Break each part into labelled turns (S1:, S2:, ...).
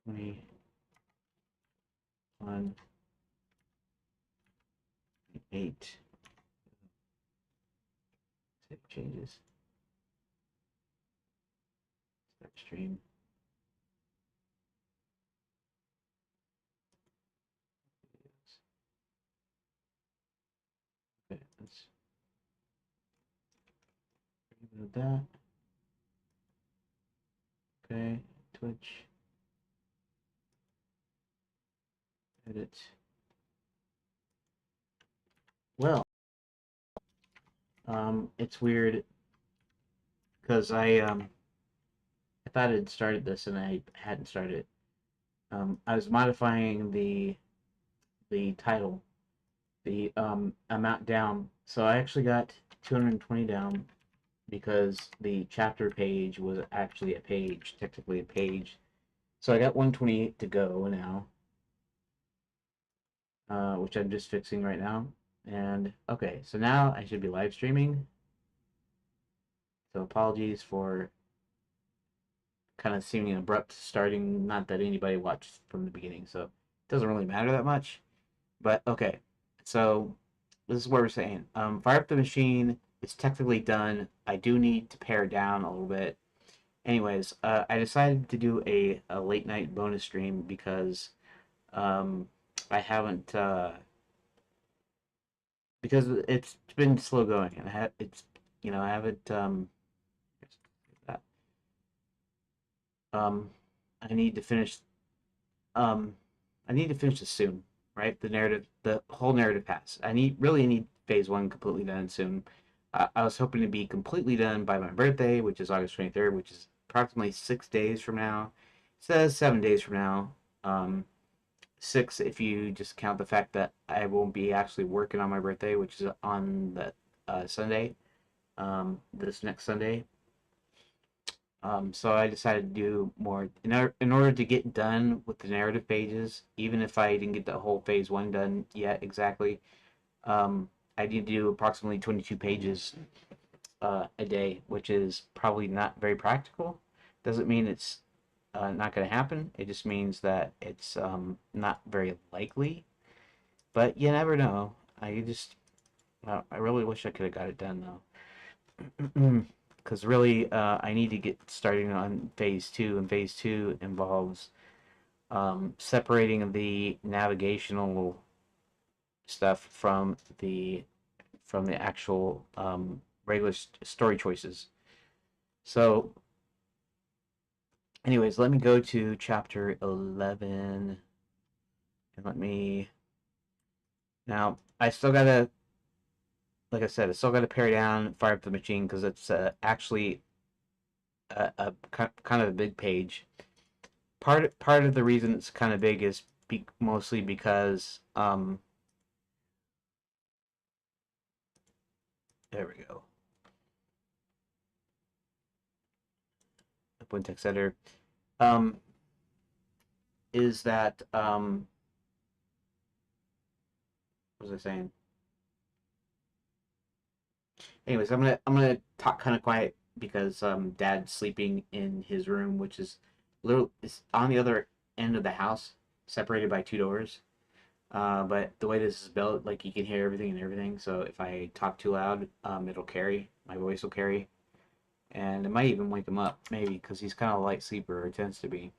S1: 21, 8. Save changes. Start stream. Okay, let's remove that. Okay, Twitch. Edit. Well, it's weird because I thought I had started this and I hadn't started it. I was modifying the title, the amount down. So I actually got 220 down because the chapter page was actually a page, technically a page. So I got 128 to go now, which I'm just fixing right now. And okay, so now I should be live streaming. So apologies for kind of seeming abrupt starting. Not that anybody watched from the beginning, so it doesn't really matter that much. But okay, so this is what we're saying. Fire up the machine is technically done. I do need to pare down a little bit. Anyways, I decided to do a late night bonus stream because um, I haven't because it's been slow going and it's I haven't um I need to finish um I need to finish this soon, right? The whole narrative pass. I need phase one completely done soon. I was hoping to be completely done by my birthday, which is August 23rd, which is approximately 6 days from now. It says 7 days from now. Um, Six if you just count the fact that I won't be actually working on my birthday, which is on the Sunday, this next Sunday. So I decided to do more in order to get done with the narrative pages, even if I didn't get the whole phase one done yet exactly. I need to do approximately 22 pages a day, which is probably not very practical. Doesn't mean it's not going to happen. It just means that it's not very likely. But you never know. I really wish I could have got it done though. Because really, I need to get starting on phase two, and phase two involves separating the navigational stuff from the actual regular story choices. So, anyways, let me go to chapter 11, and let me now. I still gotta, like I said, I still gotta pare down, fire up the machine because it's actually a kind of a big page. Part of the reason it's kind of big is mostly because there we go. Open text editor um is that what was I saying? Anyways, I'm gonna talk kind of quiet because Dad's sleeping in his room, which is literally is on the other end of the house, separated by two doors. But the way this is built, like you can hear everything and everything. So if I talk too loud, it'll carry. My voice will carry, and it might even wake him up, maybe, because he's kind of a light sleeper, or tends to be.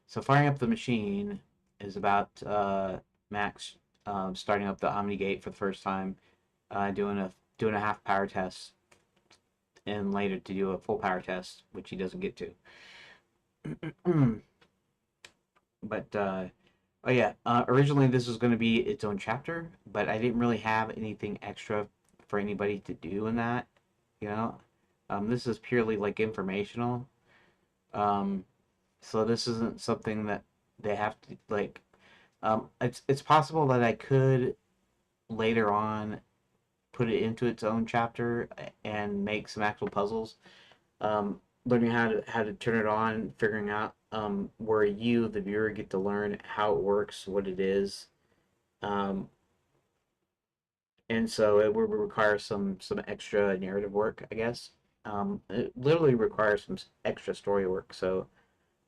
S1: So firing up the machine is about Max starting up the Omni Gate for the first time, doing a half power test, and later to do a full power test, which he doesn't get to. But oh yeah, originally this was going to be its own chapter, but I didn't really have anything extra for anybody to do in that. You know, this is purely like informational. Um, so this isn't something that they have to like. It's possible that I could later on put it into its own chapter and make some actual puzzles. Learning how to turn it on, figuring out where you, the viewer, get to learn how it works, what it is, um, and so it would require some extra narrative work, I guess. It literally requires some extra story work. So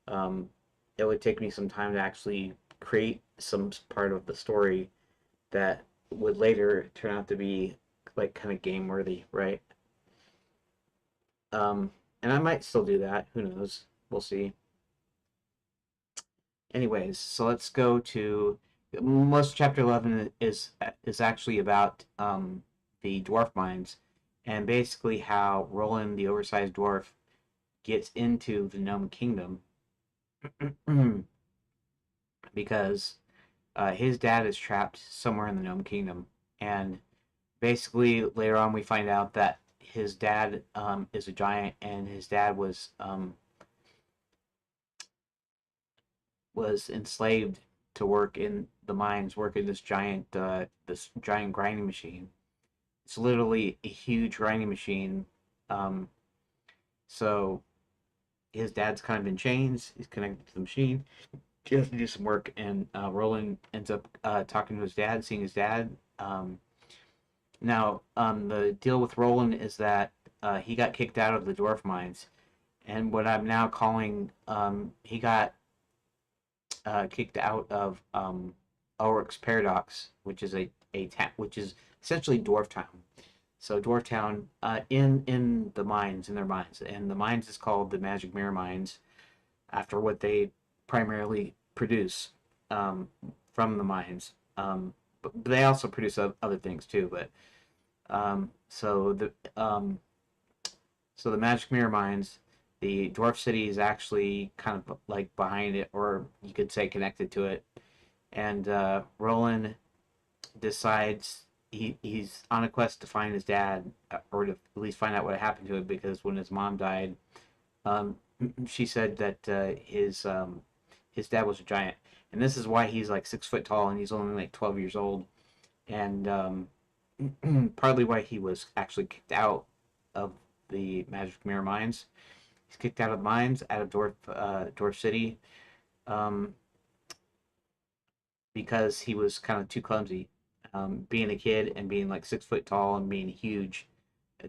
S1: it would take me some time to actually create some part of the story that would later turn out to be like kind of game worthy, right? Um, and I might still do that. Who knows? We'll see. Anyways, so let's go to most chapter 11 is actually about the dwarf mines and basically how Roland, the oversized dwarf, gets into the gnome kingdom because his dad is trapped somewhere in the gnome kingdom, and basically later on we find out that his dad is a giant, and his dad was enslaved to work in the mines, working this giant grinding machine. It's literally a huge grinding machine. Um, so his dad's kind of in chains. He's connected to the machine. He has to do some work, and Roland ends up talking to his dad, seeing his dad. The deal with Roland is that he got kicked out of the dwarf mines, and what I'm now calling he got kicked out of Ulrich's Paradox, which is which is essentially Dwarf Town. So Dwarf Town in the mines, in their mines, and the mines is called the Magic Mirror Mines after what they primarily produce um, from the mines. But they also produce other things too. But um, so the um, so the Magic Mirror Mines, the Dwarf City is actually kind of like behind it, or you could say connected to it. And Roland decides he's on a quest to find his dad, or to at least find out what happened to him, because when his mom died, um, she said that his dad was a giant, and this is why he's like 6 foot tall and he's only like 12 years old, and partly why he was actually kicked out of the Magic Mirror Mines. He's kicked out of mines, out of Dwarf City, um, because he was kind of too clumsy. Being a kid and being like 6 foot tall and being huge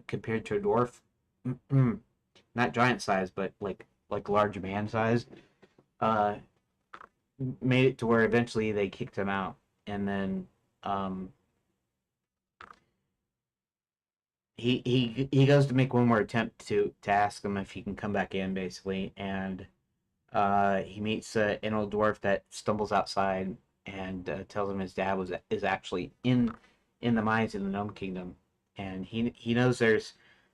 S1: compared to a dwarf, not giant size, but like large man size, uh, made it to where eventually they kicked him out, and then um, he goes to make one more attempt to ask him if he can come back in, basically, and he meets an old dwarf that stumbles outside and tells him his dad is actually in the mines in the Gnome Kingdom, and he knows there's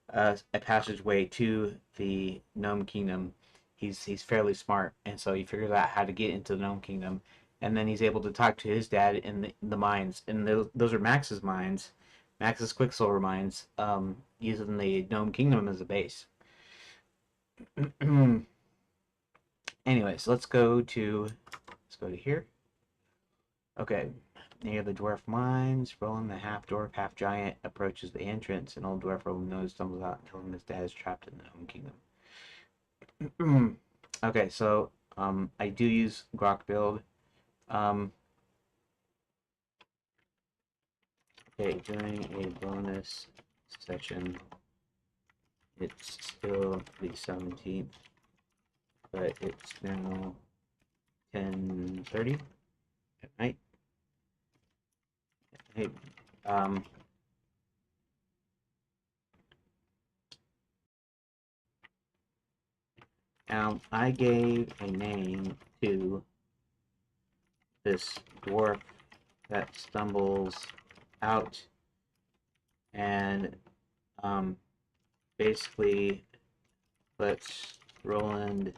S1: a passageway to the Gnome Kingdom. He's fairly smart, and so he figures out how to get into the Gnome Kingdom, and then he's able to talk to his dad in the mines, and those are Max's mines, Max's Quicksilver mines, using the Gnome Kingdom as a base. Anyways, let's go to here. Okay, near the dwarf mines, Roland, the half dwarf, half giant, approaches the entrance. An old dwarf Roland knows stumbles out and tells him his dad is trapped in the Gnome Kingdom. Okay, so I do use Grok build. Um, okay, during a bonus session, it's still the 17th, but it's now 10:30 at night. Hey, now I gave a name to this dwarf that stumbles out and basically lets Roland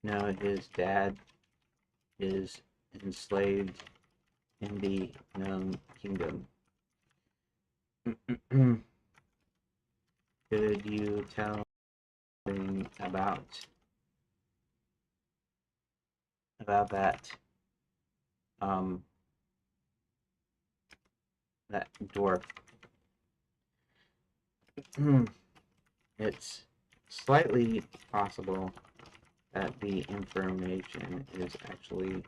S1: know his dad is enslaved in the Gnome Kingdom. Could you tell me about that dwarf? It's slightly possible that the information is actually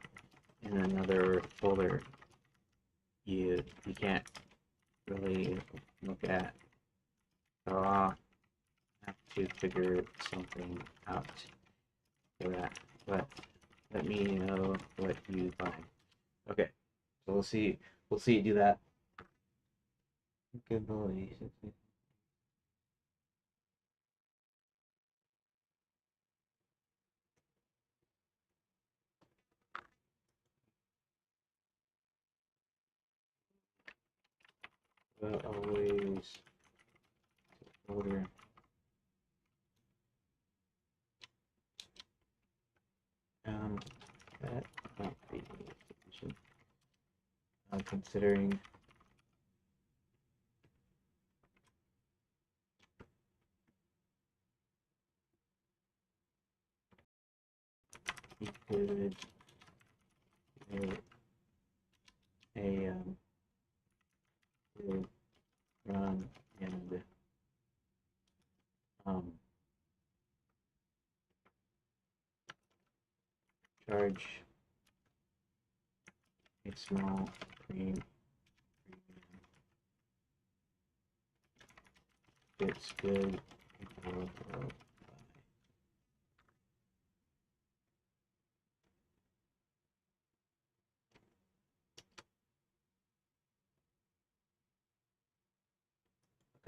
S1: in another folder you can't really look at, so I'll have to figure something out. for that, but let me know what you find. Okay, so we'll see you do that. Good boy. Always order. That might be sufficient. Considering you could a to run and charge a small premium. It's good.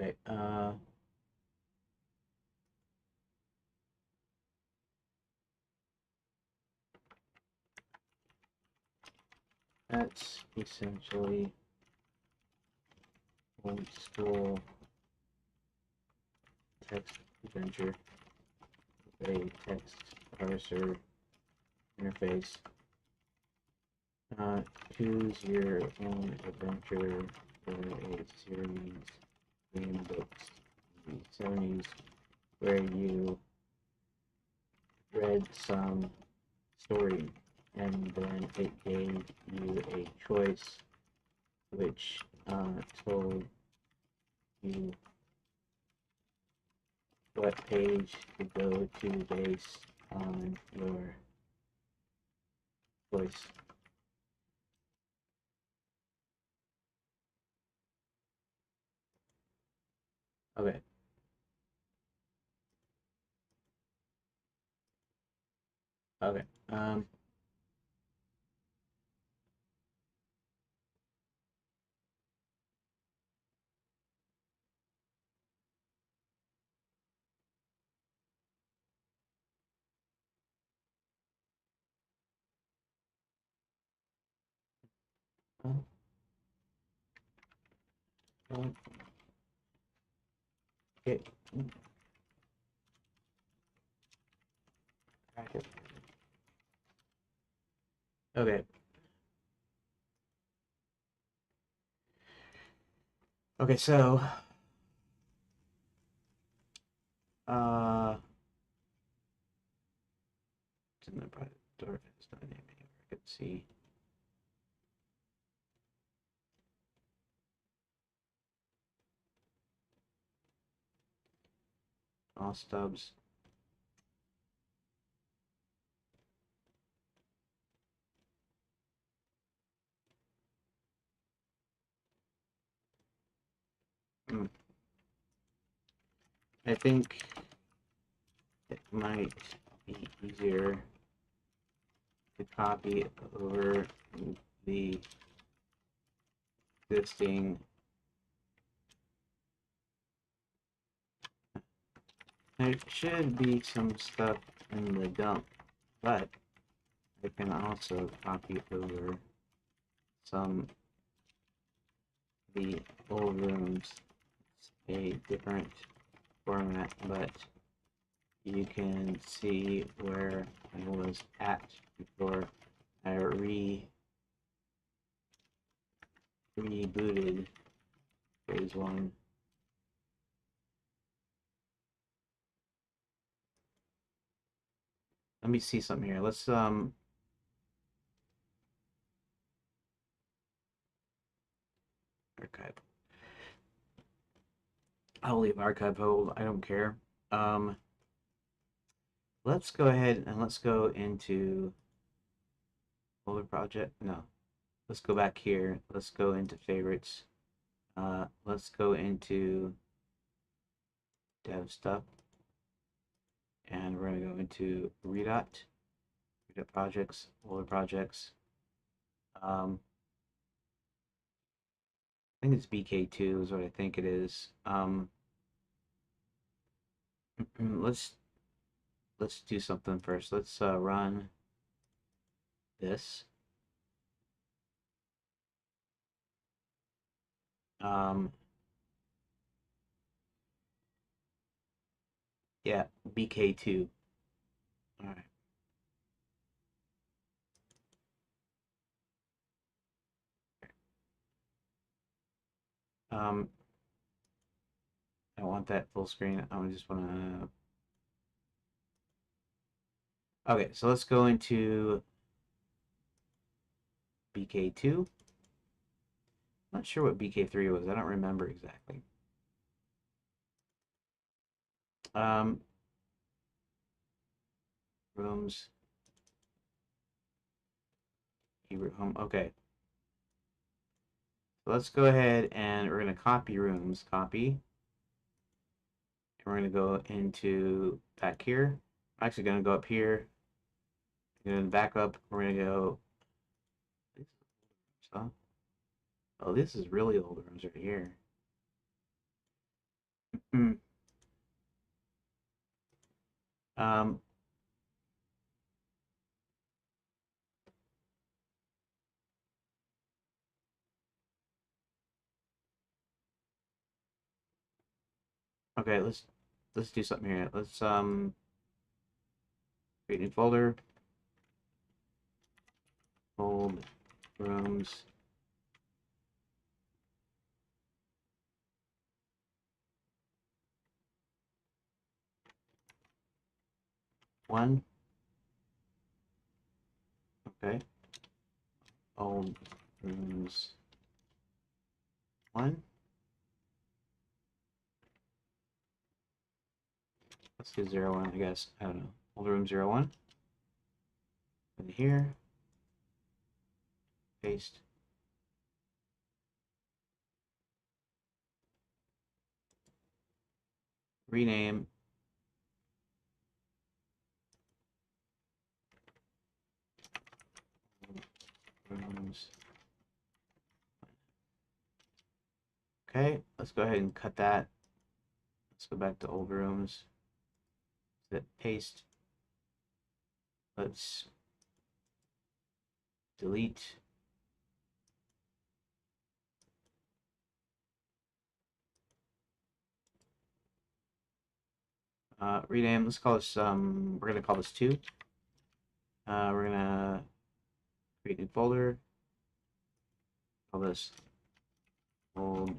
S1: Okay, that's essentially old school text adventure with a text parser interface. Choose your own adventure for a series in books in the 70s where you read some story and then it gave you a choice which told you what page to go to based on your choice. Okay. Okay. Um, okay. Okay. Okay, so it's in the private door. It's not naming it. I can see all stubs. I think it might be easier to copy over the existing. There should be some stuff in the dump, but I can also copy over some of the old rooms. It's a different format, but you can see where I was at before I rebooted phase 1. Let me see something here. Let's archive. I'll leave archive hold. I don't care. Let's go ahead and let's go into folder project. No, let's go back here. Let's go into favorites. Let's go into dev stuff and we're going to go into redot projects, older projects. I think it's BK2 is what I think it is. Let's do something first. Let's run this. Yeah, BK2. All right. I want that full screen. I just want to. Okay, so let's go into BK2. I'm not sure what BK3 was. I don't remember exactly. Rooms. Hebrew home. Okay. So let's go ahead and we're going to copy rooms. Copy. And we're going to go into back here. I'm actually going to go up here. And back up. We're going to go. Oh, this is really old rooms right here. um, okay, let's do something here. Let's create a new folder. Old rooms. One. Okay. Old rooms. One. Let's do 01, I guess. I don't know. Old room 01. And here. Paste. Rename. Rooms. Okay, let's go ahead and cut that. Let's go back to old rooms. Hit paste. Let's delete. Rename. Let's call this. We're gonna call this 2. We're gonna create a new folder. Call this old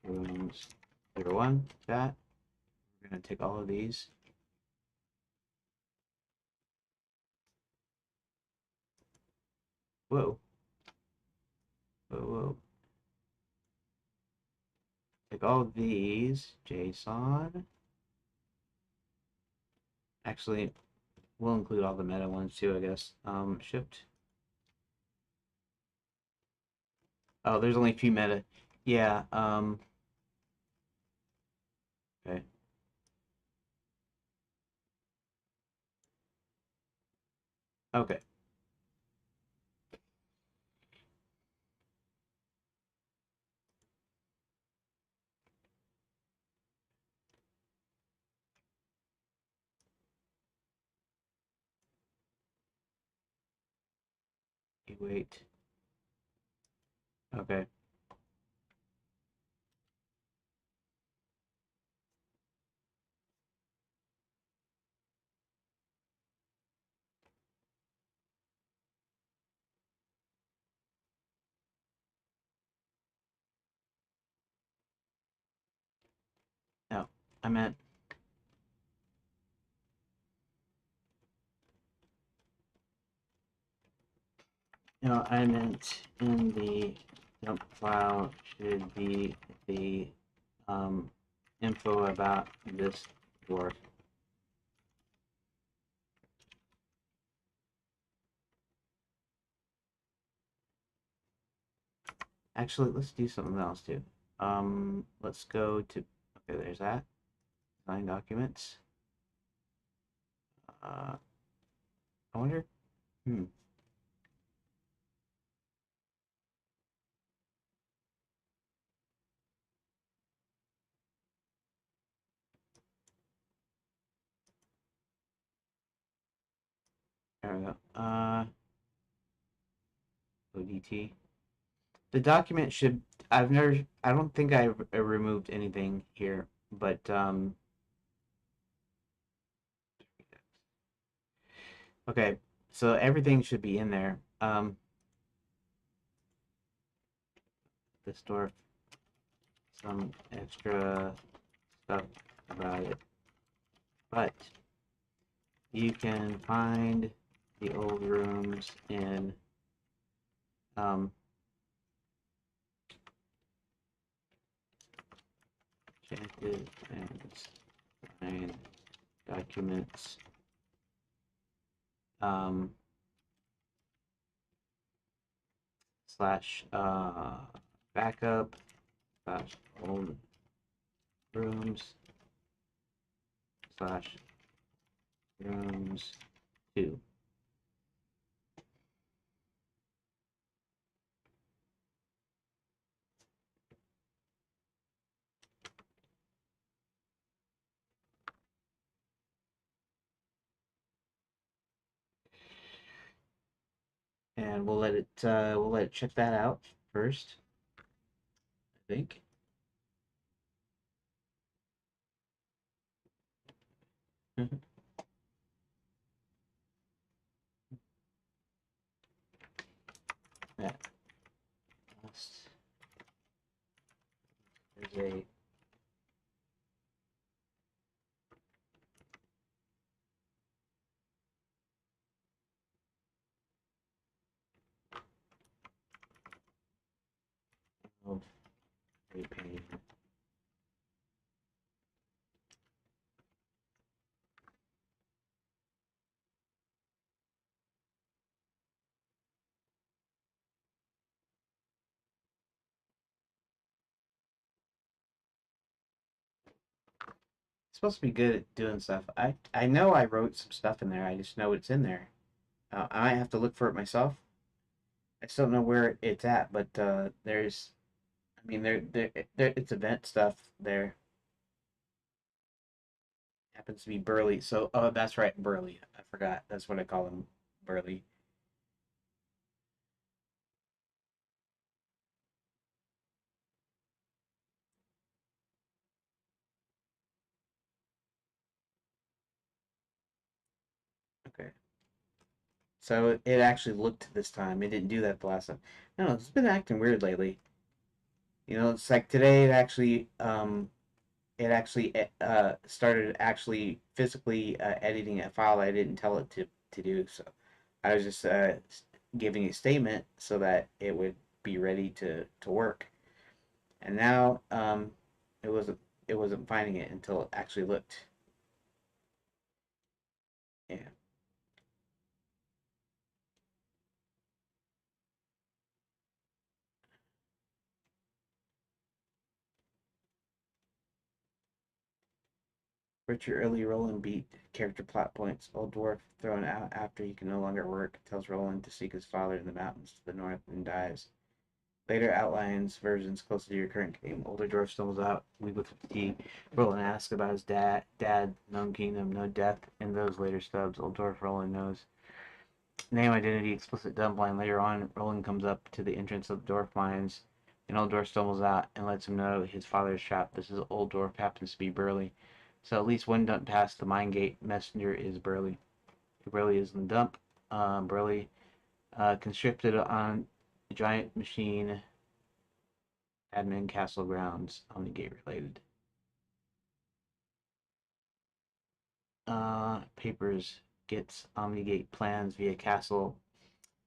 S1: rooms 01. That. We're gonna take all of these. Whoa. Whoa, whoa. Take all of these. JSON. Actually, we'll include all the meta ones too, I guess. Shift. Oh, there's only a few meta. Yeah, okay. Okay. Wait. Okay. No, I meant I meant in the dump file should be the info about this dwarf. Actually, let's do something else too. Let's go to, okay, there's that. Design documents. I wonder. Hmm. There we go. ODT. The document should. I've never. I don't think I removed anything here, but okay. So everything should be in there. The store some extra stuff about it, but you can find the old rooms in um, Enchanted Lands, find documents, um, slash backup slash old rooms slash rooms 2. And we'll let it check that out first, I think. Yeah, there's a oh, page. It's supposed to be good at doing stuff. I know I wrote some stuff in there. I just know it's in there. I might have to look for it myself. I still don't know where it's at, but there's. I mean, there. It's event stuff there. Happens to be Burley. So, oh, that's right, Burley. I forgot. That's what I call him, Burley. Okay. So it actually looked this time. It didn't do that the last time. No, it's been acting weird lately. It's like today it actually started actually physically editing a file I didn't tell it to do. So I was just giving a statement so that it would be ready to work. And now it wasn't it wasn't finding it until it actually looked. Yeah. Richard early Roland beat character plot points. Old dwarf thrown out after he can no longer work tells Roland to seek his father in the mountains to the north and dies. Later outlines versions closer to your current game. Older dwarf stumbles out, weak with fatigue. Roland asks about his dad, known kingdom, no death. In those later stubs, old dwarf Roland knows. Name identity explicit dumb blind. Later on, Roland comes up to the entrance of the dwarf mines. An old dwarf stumbles out and lets him know his father's trapped. This is old dwarf happens to be Burley. So at least one dump past the mine gate messenger is Burley. Burley is in the dump. Burley conscripted on a giant machine admin castle grounds. Omnigate related. Papers gets Omnigate plans via castle.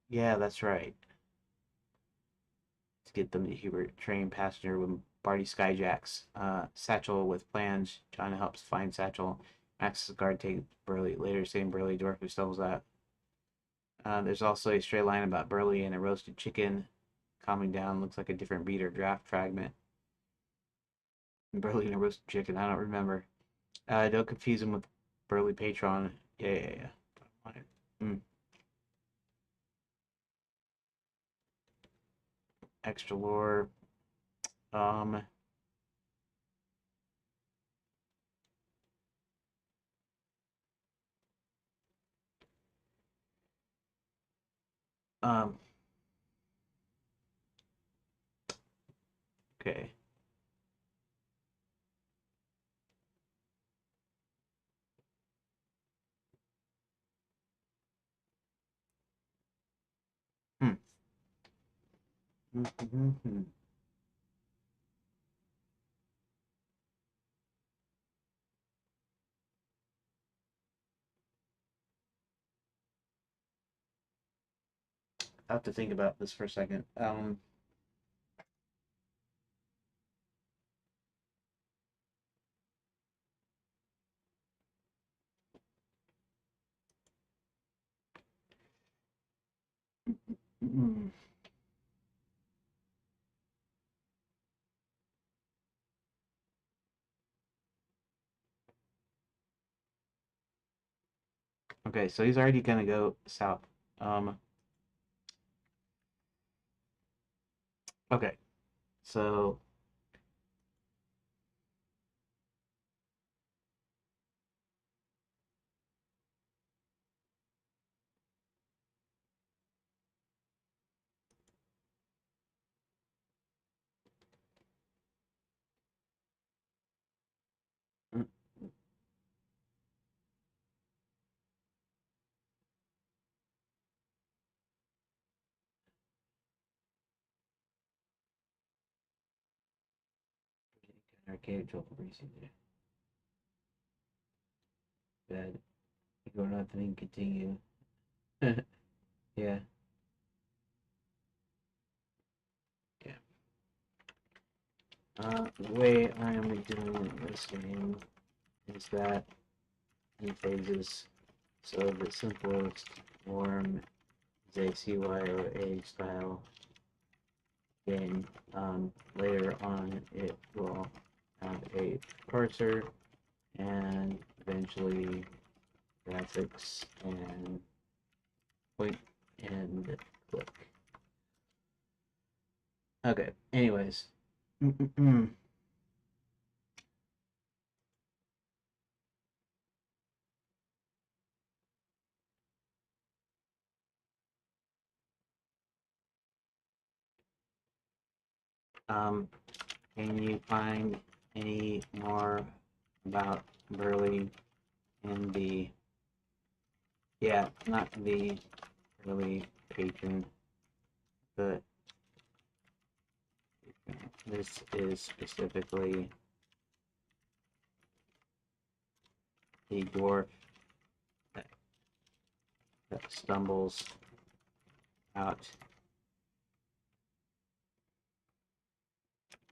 S1: Yeah, that's right. To get them to Hubert. Train passenger with Barty Skyjacks. Satchel with plans. John helps find Satchel. Max's guard takes Burley. Later, same Burley dwarf who stumbles out. There's also a stray line about Burley and a roasted chicken. Calming down looks like a different beat or draft fragment. Burley and a roasted chicken. I don't remember. Don't confuse him with Burley Patron. Yeah. Want it. Extra lore. Um, um, okay. Hmm. I have to think about this for a second. Mm. Okay, so he's already gonna go south. Um, okay, so mm, arcade trouble recently. Bad. Go nothing and continue. Yeah, yeah. The way I am doing this game is that in phases. So the simplest form is a CYOA style game. Later on, it will have a parser and eventually graphics and point and click. Okay, anyways. um, can you find any more about Burley in the, yeah, not the Burley patron, but this is specifically the dwarf that, that stumbles out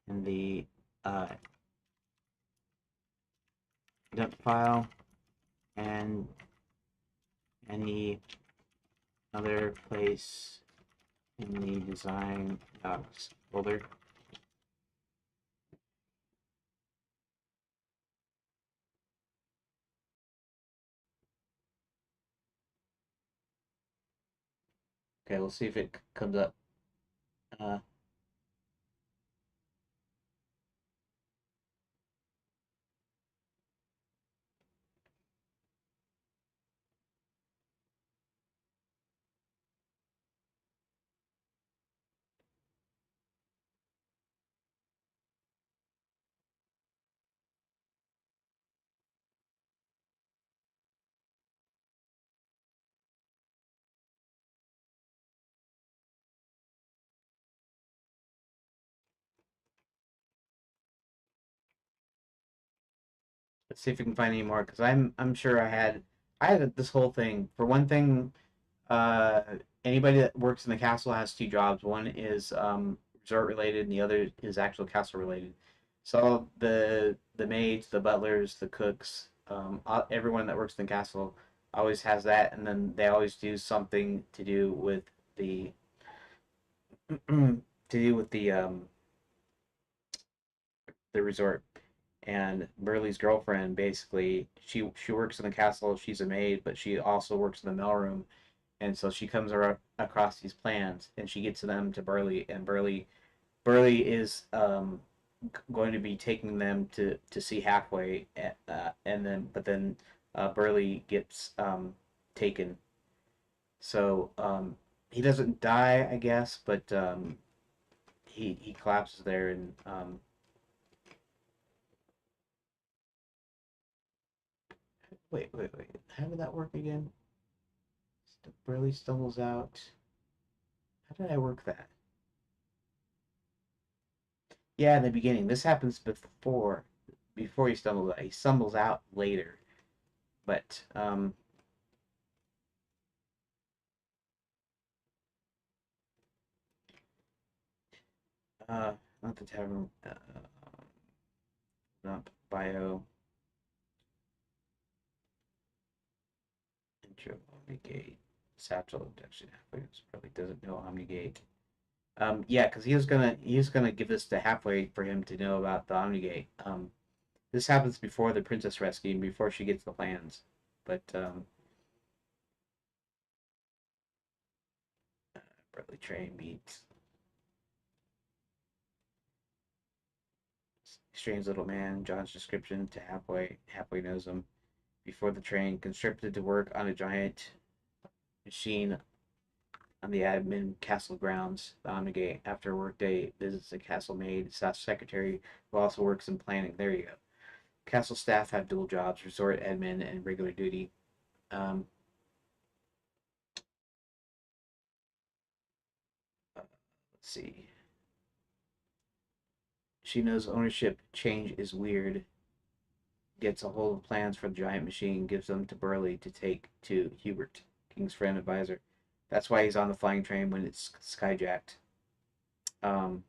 S1: in the uh, dump file and any other place in the design docs folder. Okay, we'll see if it comes up. Uh, let's see if we can find any more because I'm sure I had this whole thing. For one thing, uh, anybody that works in the castle has two jobs. One is resort related, and the other is actual castle related. So the maids, the butlers, the cooks, everyone that works in the castle always has that, and then they always do something to do with the to do with the resort. And Burley's girlfriend basically she works in the castle. She's a maid, but she also works in the mailroom, and so she comes across these plans and she gets them to Burley, and Burley is going to be taking them to see halfway, and then Burley gets taken. So he doesn't die, I guess, but he collapses there, and wait, how did that work again? Burley stumbles out. How did I work that? Yeah, in the beginning. This happens before he stumbles out. He stumbles out later, but uh, not the tavern. Not bio intro Omnigate satchel abduction. Probably doesn't know Omnigate. Yeah, because he was gonna give this to halfway for him to know about the Omnigate. This happens before the princess rescue and before she gets the plans. But Bradley Train meets strange little man. John's description to halfway knows him. Before the train, conscripted to work on a giant machine on the admin castle grounds. The Omnigate, after a workday, visits the castle maid, secretary, who also works in planning. There you go. Castle staff have dual jobs: resort admin and regular duty. Um, let's see. She knows ownership change is weird. Gets a hold of plans for the giant machine, gives them to Burley to take to Hubert, King's friend advisor. That's why he's on the flying train when it's skyjacked. Um,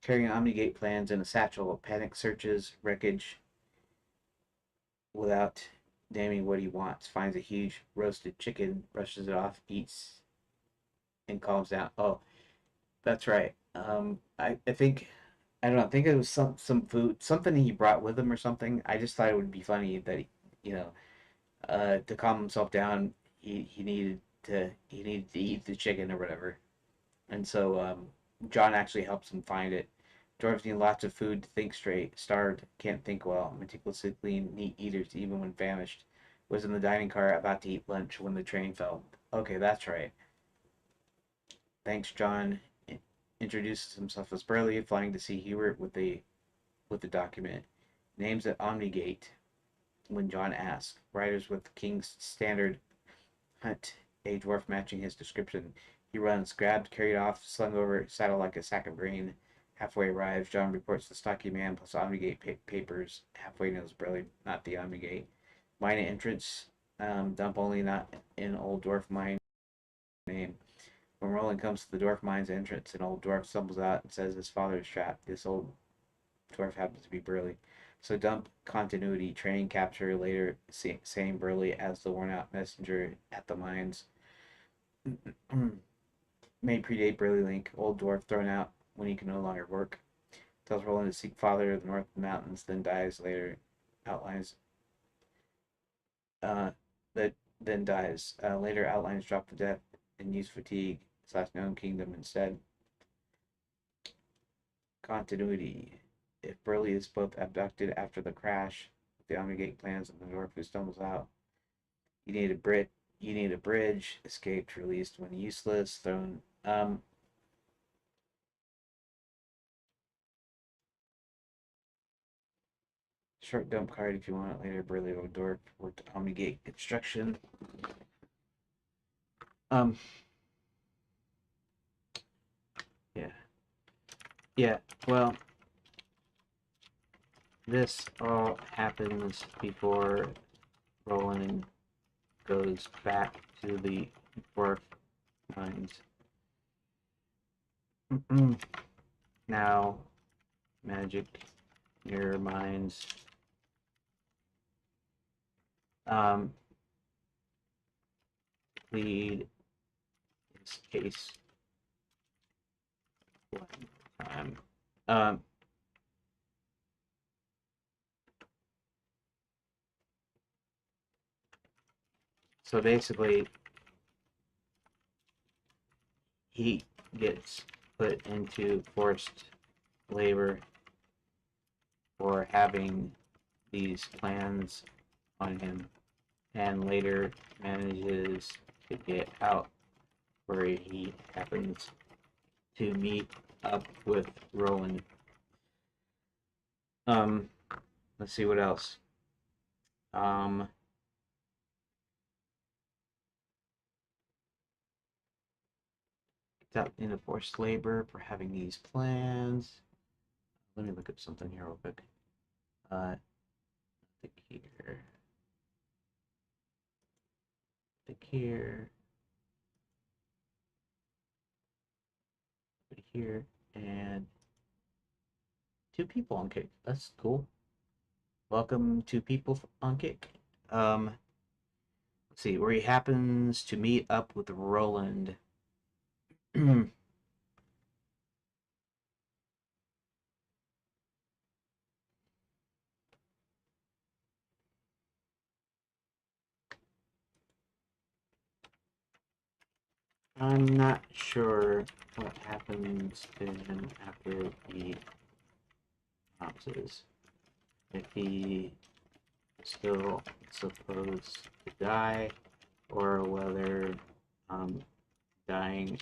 S1: Carrying Omnigate plans in a satchel, Panic searches wreckage without naming what he wants. Finds a huge roasted chicken, brushes it off, eats, and calms down. Oh, that's right. I think I don't know. I think it was some food, something he brought with him or something. I just thought it would be funny that you know, to calm himself down, he needed to eat the chicken or whatever, and so John actually helps him find it. Dwarves need lots of food to think straight. Starved, can't think well. Meticulously clean, neat eaters even when famished. Was in the dining car about to eat lunch when the train fell. Okay, that's right. Thanks, John. Introduces himself as Burley, flying to see Hubert with the document. Names at Omnigate when John asks. Riders with King's standard hunt, a dwarf matching his description. He runs, grabbed, carried off, slung over saddle like a sack of grain. Halfway arrives, John reports the stocky man plus Omnigate papers. Halfway knows Burley, not the Omnigate. Mine entrance, dump only, not in old dwarf mine name. When Roland comes to the dwarf mine's entrance, an old dwarf stumbles out and says his father is trapped. This old dwarf happens to be Burley. So dump continuity, train capture later, same Burley as the worn out messenger at the mines. May predate Burley Link, old dwarf thrown out when he can no longer work. Tells Roland to seek father of the north mountains, then dies later. Outlines uh, that then dies. Later outlines drop to death and use fatigue / known kingdom instead. Continuity. If Burley is both abducted after the crash, the Omnigate plans, and the dwarf who stumbles out, you need a Brit. You need a bridge. Escaped, released when useless. Thrown. Short dump card if you want it later. Burley Dwarf worked Omnigate construction. Um. Yeah. Yeah. Well, this all happens before Roland goes back to the dwarf mines. Now, magic mirror mines. Um, Plead his case one time. Um, So basically, he gets put into forced labor for having these plans on him, and later manages to get out, where he happens to meet up with Roland. Um, let's see what else. Um, Gets out into forced labor for having these plans. Let me look up something here real quick. I think here. I think here. Here. And two people on Kick. That's cool. Welcome to people on Kick. Let's see, where he happens to meet up with Roland. I'm not sure what happens to him after he bounces. If he still supposed to die, or whether dying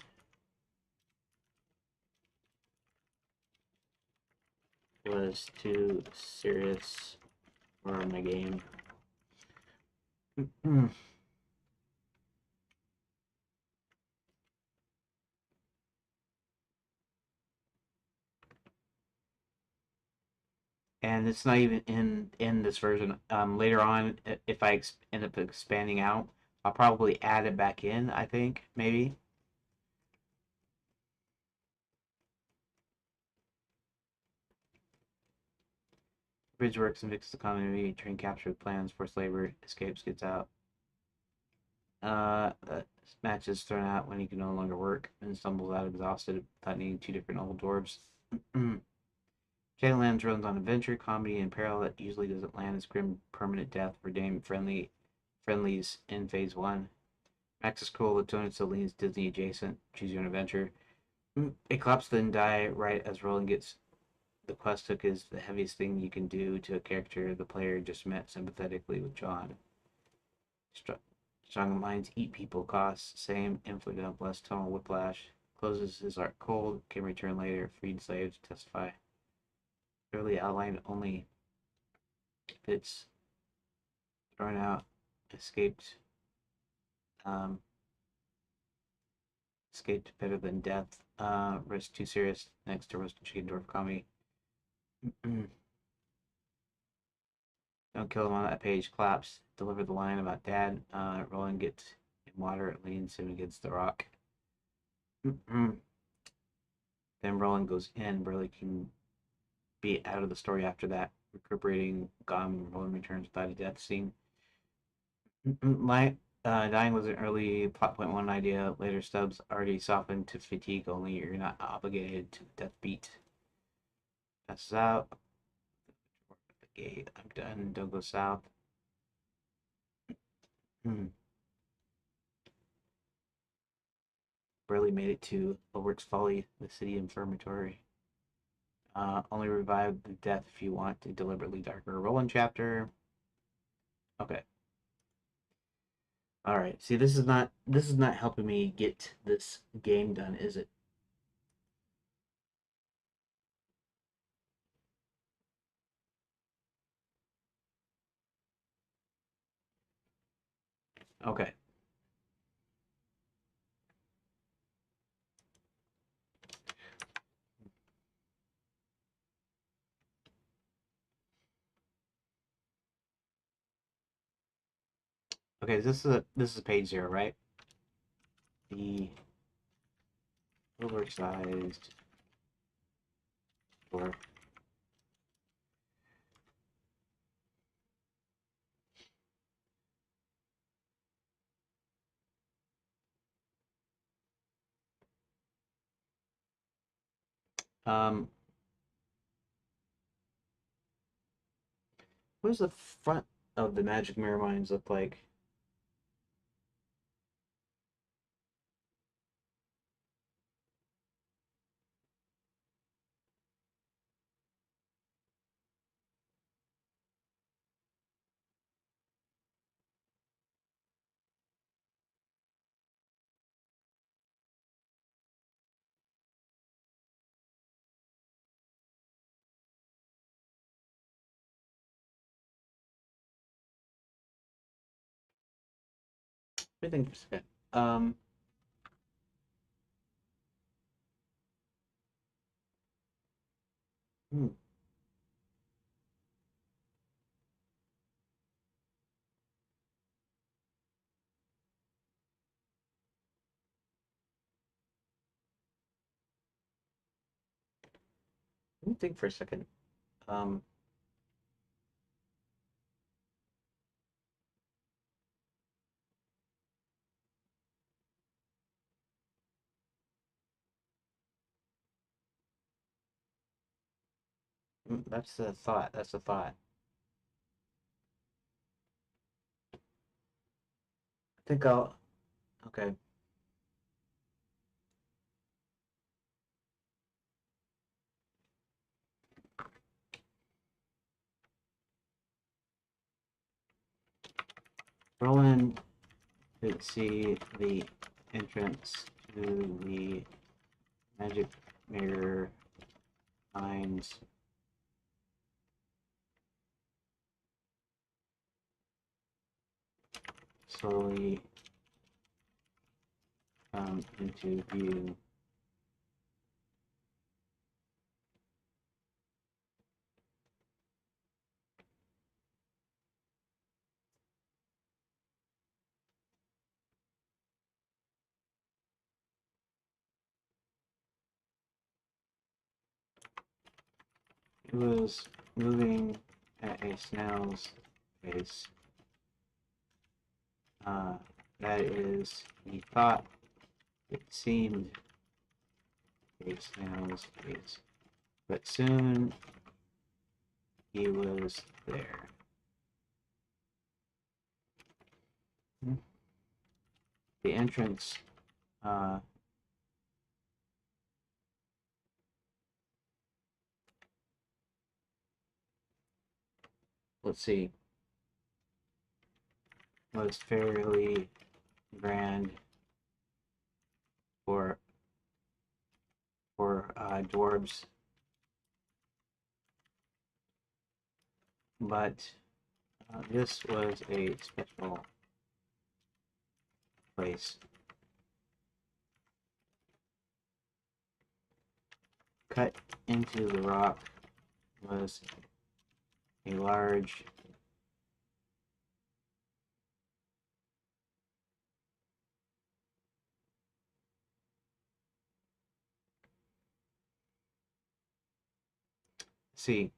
S1: was too serious for my game. And it's not even in this version. Later on, if I end up expanding out, I'll probably add it back in. I think maybe. Bridge works and fixes the economy. Train capture plans. Forced labor. Escapes. Gets out. Match is thrown out when he can no longer work and stumbles out exhausted, threatening two different old dwarves. Enchanted Lands runs on adventure, comedy, and peril that usually doesn't land as grim permanent death for game friendlies in phase one. Max is cool, the tone still leans Disney adjacent. Choose your own adventure. A collapse then die right as Roland gets the quest hook is the heaviest thing you can do to a character the player just met sympathetically with John. Strong minds eat people costs, same, inflict less tonal whiplash. Closes his art cold, can return later, freed slaves, testify. Early outlined only fits thrown out, escaped, um, escaped better than death. Risk too serious. Next to roast chicken dwarf comedy. Don't kill him on that page. Collapse. Deliver the line about dad. Roland gets in water. Leans him against the rock. Then Roland goes in. Burley can be out of the story after that. Recuperating. Gone. Roland returns without a death scene. Dying was an early plot point one idea. Later stubs already softened to fatigue only. You're not obligated to the death beat. Passes out. The gate. I'm done. Don't go south. Barely made it to Ulrich's Folly, the city infirmary. Only revive the death if you want to deliberately darker. Roland chapter. Okay. All right. See, this is not helping me get this game done, is it? Okay. Okay. This is page 0, right? The oversized dwarf. Um, what does the front of the Magic Mirror Mines look like? I think it's good. Hmm, let me think for a second. Um, that's a thought. That's a thought. I think I'll. Okay. Roll in to see the entrance to the magic mirror mines slowly come into view. It was moving at a snail's pace. Uh, that is, he thought it seemed a snail's pace, but soon he was there. The entrance, uh, let's see, was fairly grand for dwarves, but this was a special place. Cut into the rock was a large see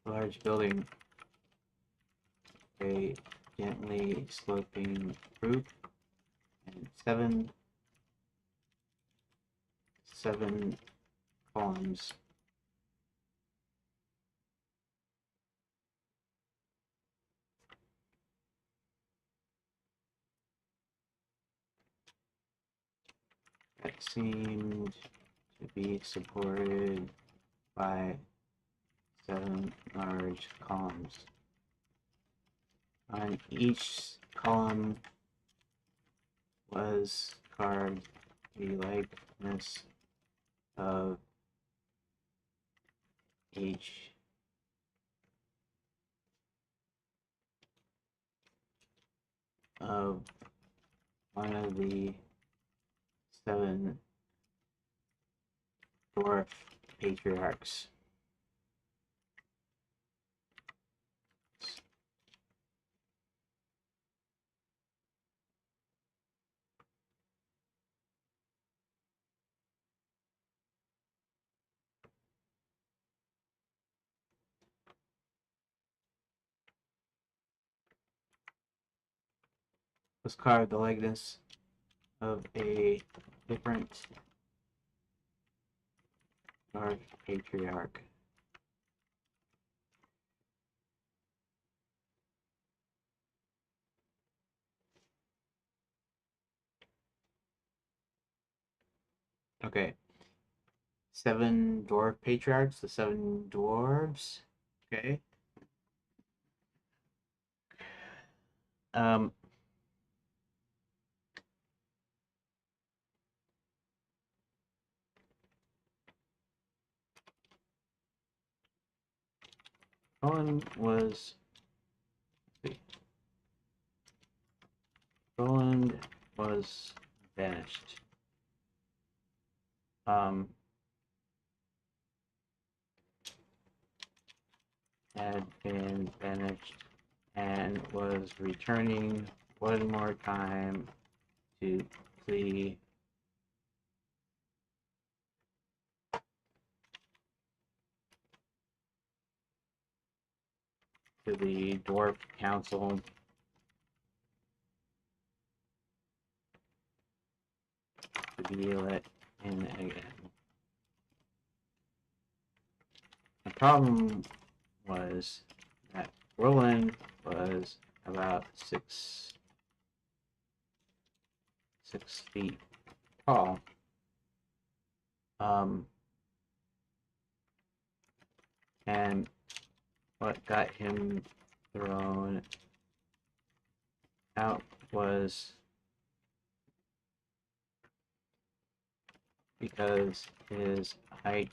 S1: large building, a gently sloping roof, and seven columns. That seemed to be supported by seven large columns. On each column was carved the likeness of each of one of the seven dwarf patriarchs. Was carved the likeness of a different dwarf patriarch. Okay, seven dwarf patriarchs, the seven dwarves. Okay. Um, Roland was banished. Had been banished and was returning one more time to plea to the Dwarf Council to be let in again. The problem was that Roland was about six feet tall. And what got him thrown out was because his height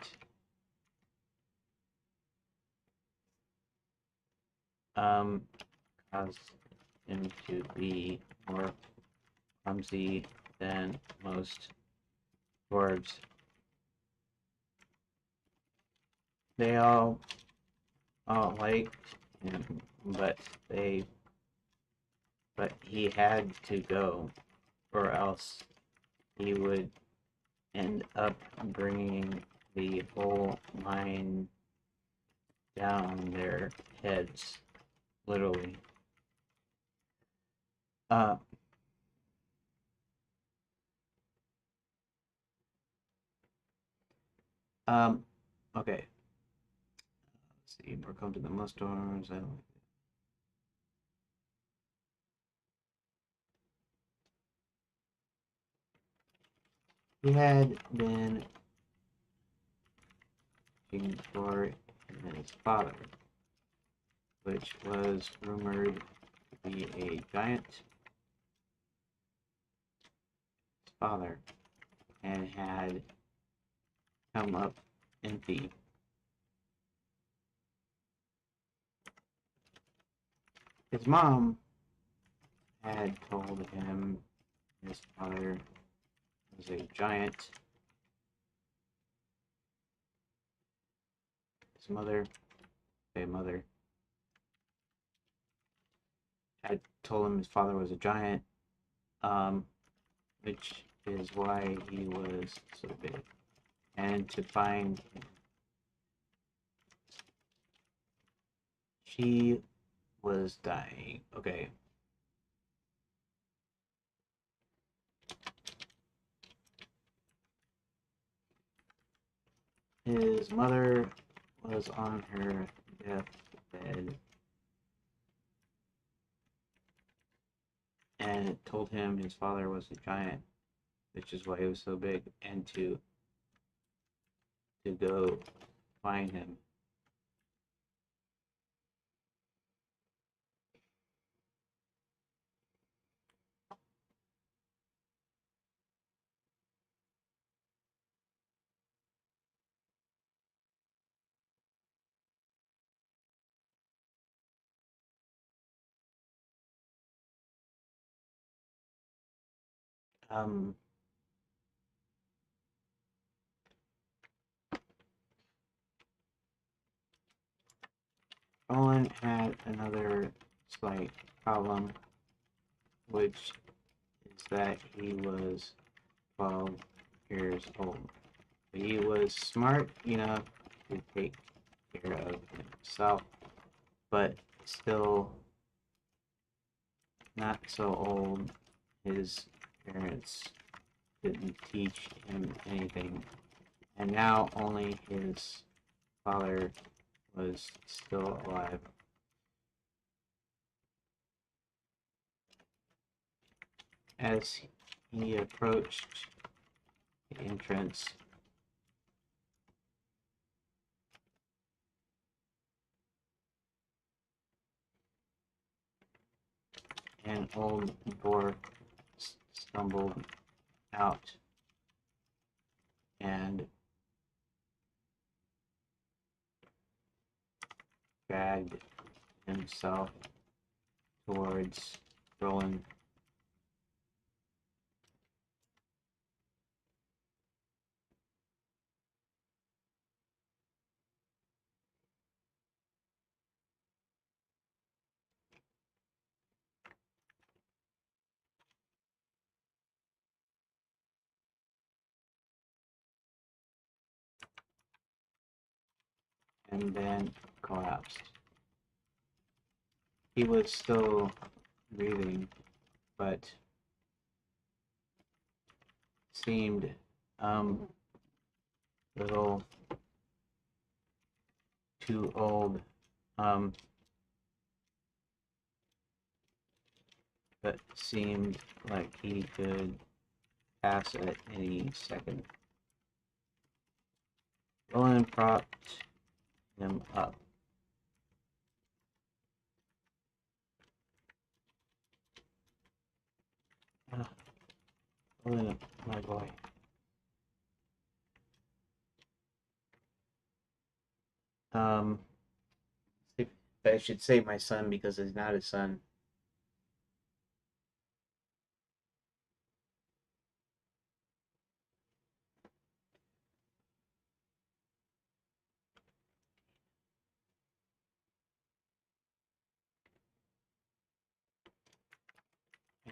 S1: caused him to be more clumsy than most dwarves. They all liked him, but he had to go, or else he would end up bringing the whole line down their heads, literally. Okay. Let's see. We're coming to the mudstorms. He had been looking for his father, which was rumored to be a giant. His father, and had come up empty. His mom had told him his father was a giant. His mother, had told him his father was a giant, which is why he was so big. And to find him, she was dying. Okay. His mother was on her deathbed and told him his father was a giant, which is why he was so big, and to go find him. Owen had another slight problem, which is that he was 12 years old. He was smart enough to take care of himself, but still not so old his parents didn't teach him anything, and now only his father was still alive. As he approached the entrance, an old dwarf stumbled out and dragged himself towards Roland. And then collapsed. He was still breathing, but seemed little too old, but seemed like he could pass at any second. Roland propped him up. Roland, my boy. I should say my son because he's not his son.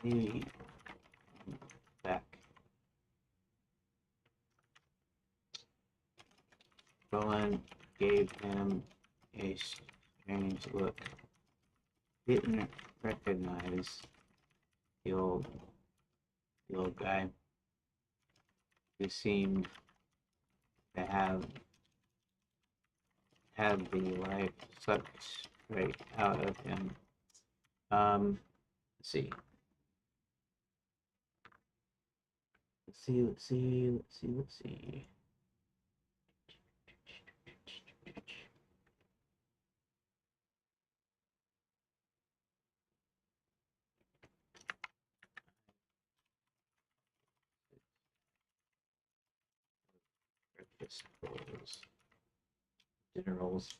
S1: I need back. Roland gave him a strange look. Didn't recognize the old guy who seemed to have had the life sucked right out of him. Let's see. Let's see. Breakfast rolls. Dinner rolls.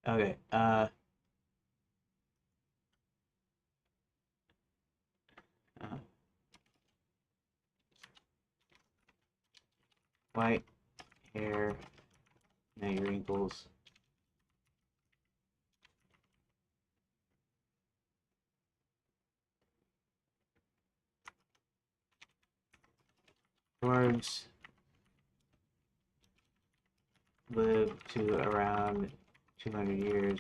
S1: Okay, white hair, no wrinkles. Dwarves live to around 200 years.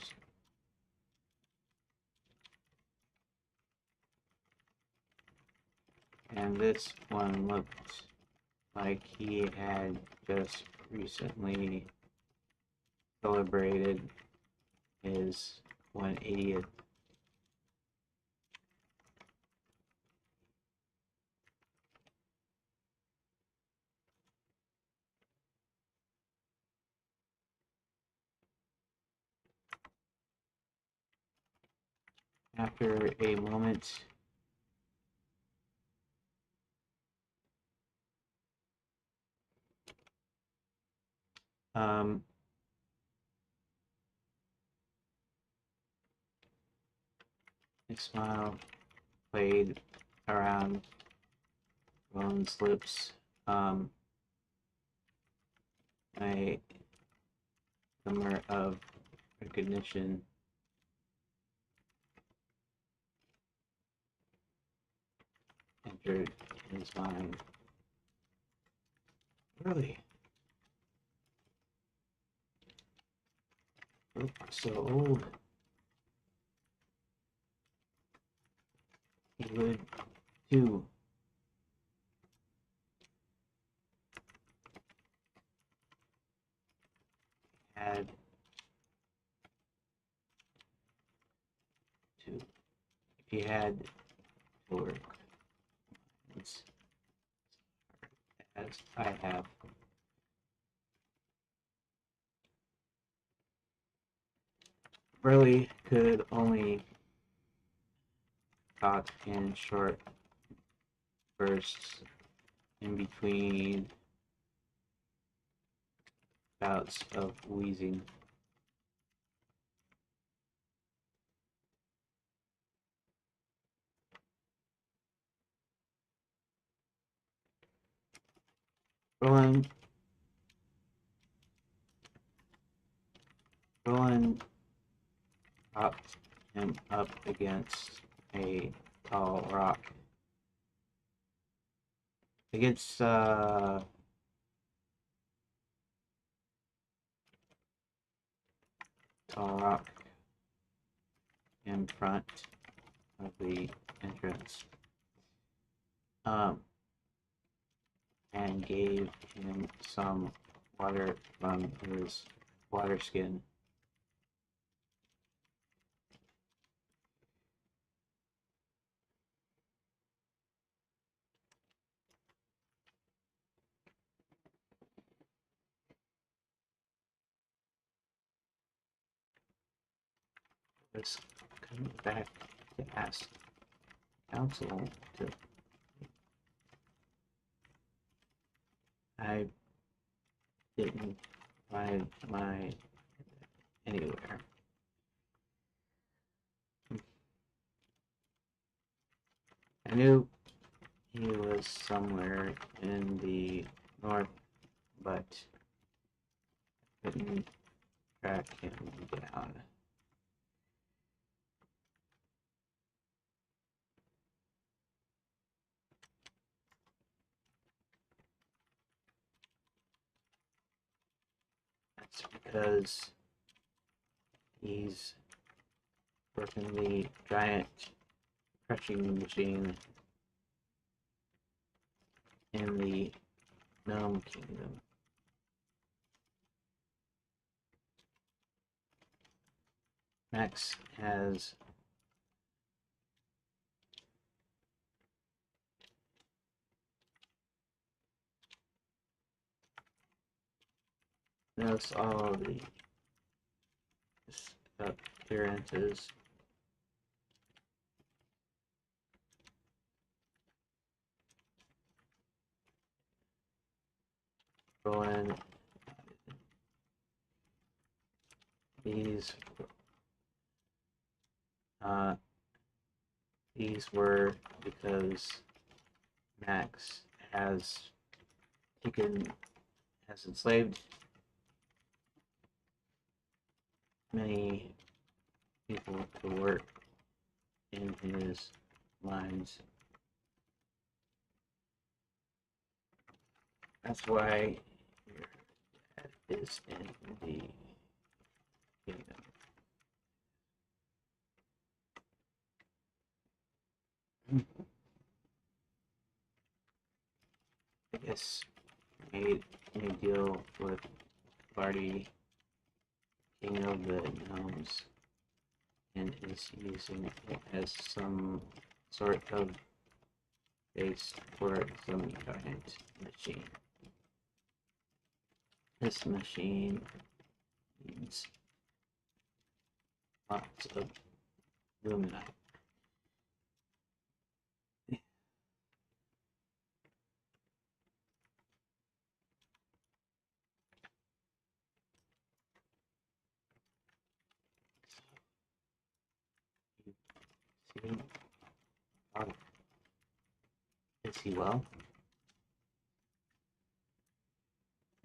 S1: And this one looked like he had just recently celebrated his 180th. After a moment, a smile played around Roland's lips. A glimmer of recognition entered his mind. Really? Look so old. He would too. Had to. If he had to work as I have. Burley could only talk in short bursts in between bouts of wheezing. Rolling propped him up against a tall rock. Against tall rock in front of the entrance, and gave him some water from his water skin. Was coming back to ask counsel to. I didn't find my anywhere. I knew he was somewhere in the north, but couldn't track him down. That's because he's working the giant crushing machine in the Gnome Kingdom. Max has noticed all the appearances. When these were because Max has enslaved many people to work in his mines. That's why your dad is in the kingdom. I guess made a deal with Barty, king of the gnomes, and is using it as some sort of base for some giant machine. This machine needs lots of luminite. See? Oh, is he well?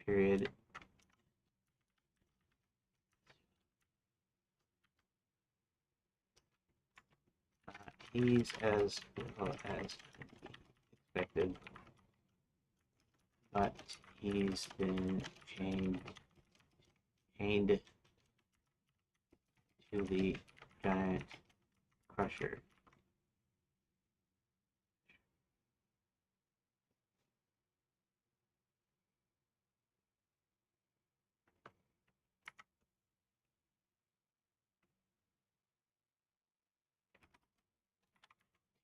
S1: Period. He's as well as expected, but he's been chained to the giant crusher.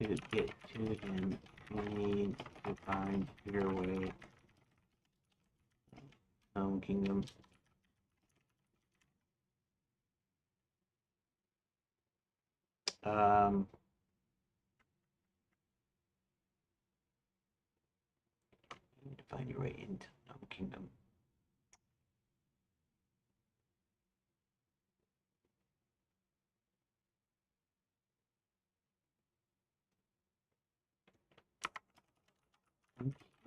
S1: To get to him, you need to find your way home, kingdom. You need to find your way into home, kingdom.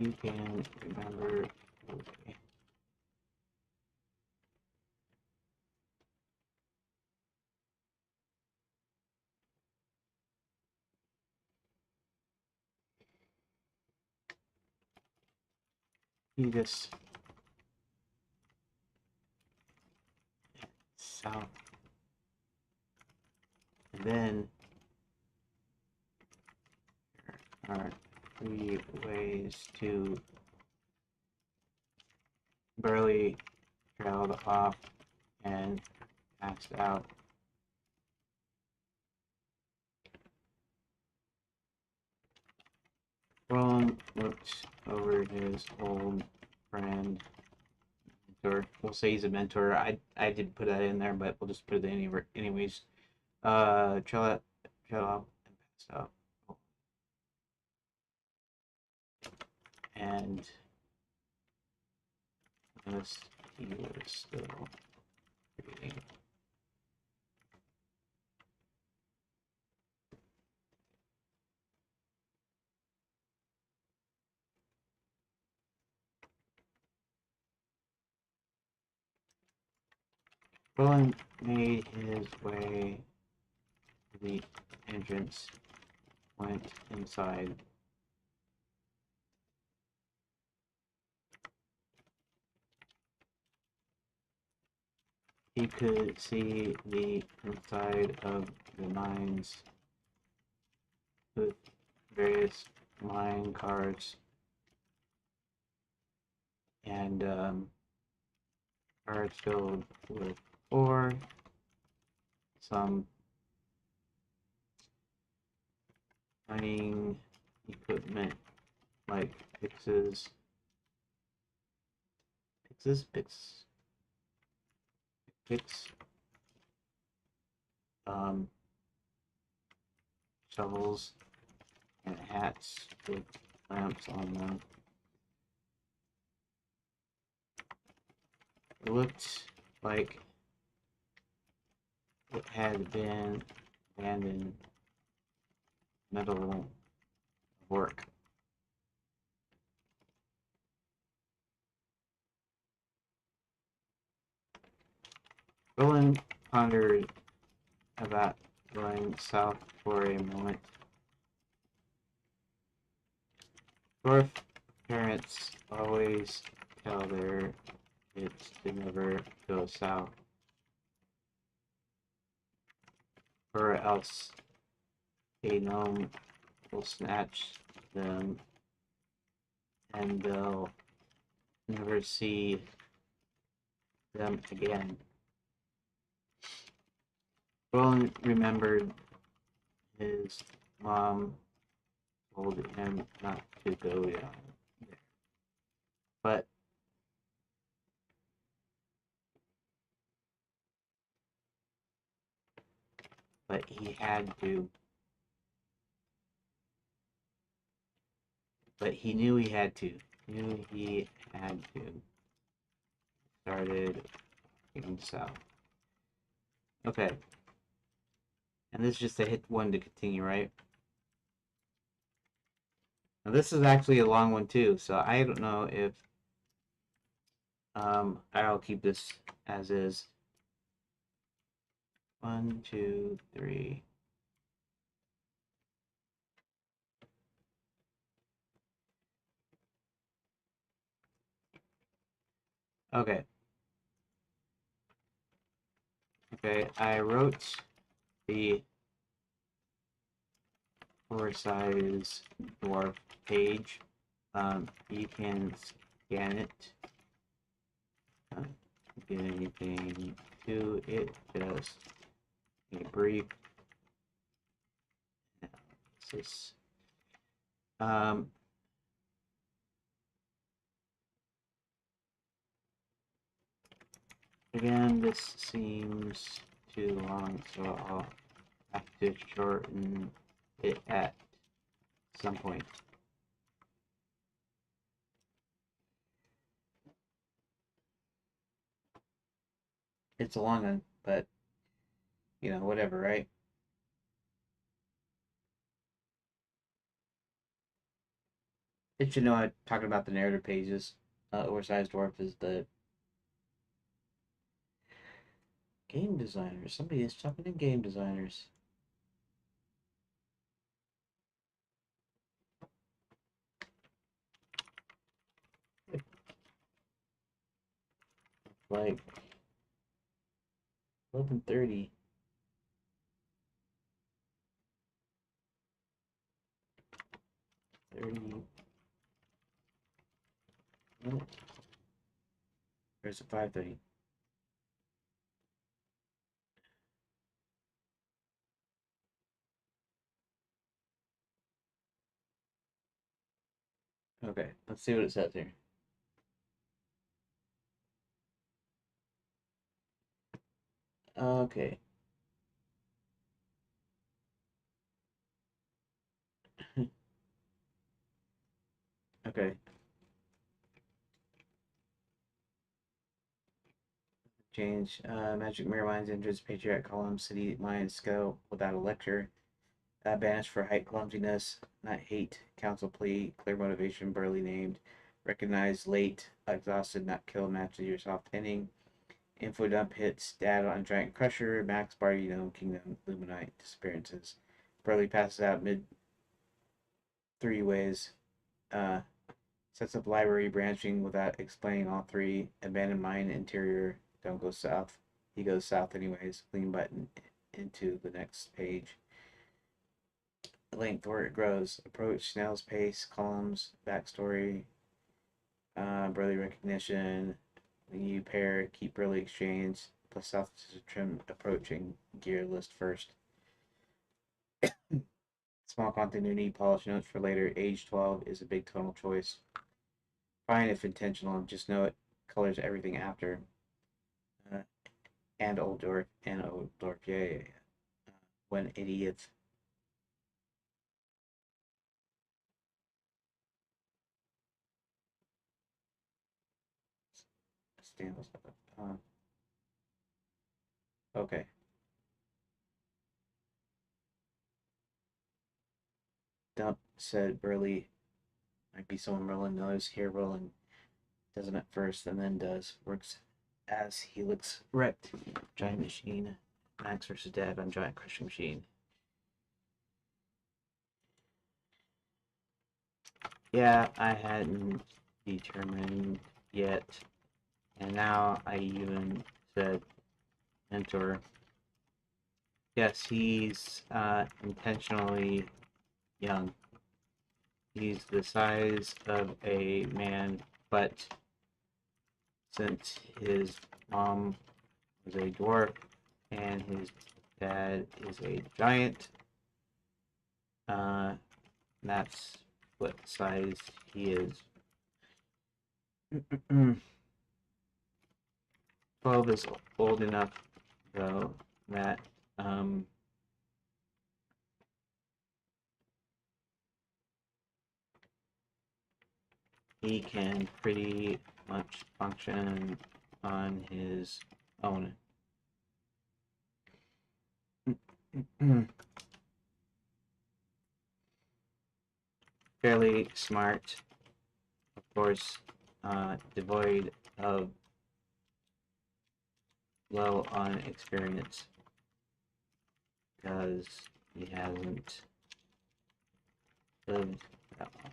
S1: you can remember. Okay. You just south, and then there are 3 ways to barely trailed off and passed out. Roland looked over his old friend. Mentor. We'll say he's a mentor. I did put that in there, but we'll just put it anyways. Trail off and passed out. And noticed he was still breathing. Roland made his way to the entrance, went inside. He could see the inside of the mines with various mine carts and carts filled with ore, some mining equipment like picks, shovels, and hats with lamps on them. It looked like it had been abandoned metal work. Roland pondered about going south for a moment. Dwarf parents always tell their kids to never go south, or else a gnome will snatch them and they'll never see them again. Roland remembered his mom told him not to go down there. But he had to. But he knew he had to. Started walking south. Okay. And this is just a hit 1 to continue, right? Now this is actually a long one too, so I don't know if I'll keep this as is. 1, 2, 3. Okay. Okay, I wrote the 4-size dwarf page. You can scan it. Get anything to it, just a brief analysis. Again, this seems too long, so I'll have to shorten it at some point. It's a long one, but you know, whatever, right? It should know I'm talking about the narrative pages. Oversized dwarf is the game designers. Somebody is talking to game designers. Like 11:30. 30 minutes. Or is it 5:30? Okay, let's see what it says here. Okay. Okay. Change. Magic Mirror Mines enters Patriot Column City Mines Scale without a lecture. Banished for height clumsiness, not hate. Council plea, clear motivation, burly named. Recognized late, exhausted, not kill, matches your soft ending. Info dump hits, dad on Giant Crusher, Max Barty, Gnome Kingdom, Luminite disappearances. Burly passes out mid three ways. Uh, Sets up library branching without explaining all three. Abandoned mine interior, don't go south. He goes south anyways. Clean button into the next page. Length where it grows. Approach, snail's pace, columns, backstory, Burly recognition. You pair, keep Burly exchange, plus south to trim approaching, gear list first. Small continuity, polish notes for later. Age 12 is a big tonal choice. Fine if intentional, just know it colors everything after. Uh, and Old Dorf, yeah, yeah, yeah. When idiots. Stand okay. Dump said Burley might be someone Merlin knows here. Roland doesn't at first and then does. Works as Helix wrecked. Giant machine. Max versus Dad on Giant Crushing Machine. Yeah, I hadn't determined yet. And now I even said mentor. Yes, he's intentionally young. He's the size of a man, but since his mom was a dwarf and his dad is a giant, uh, that's what size he is. 12 is old enough, though, that he can pretty much function on his own. Fairly smart, of course, devoid of low on experience because he hasn't lived that long.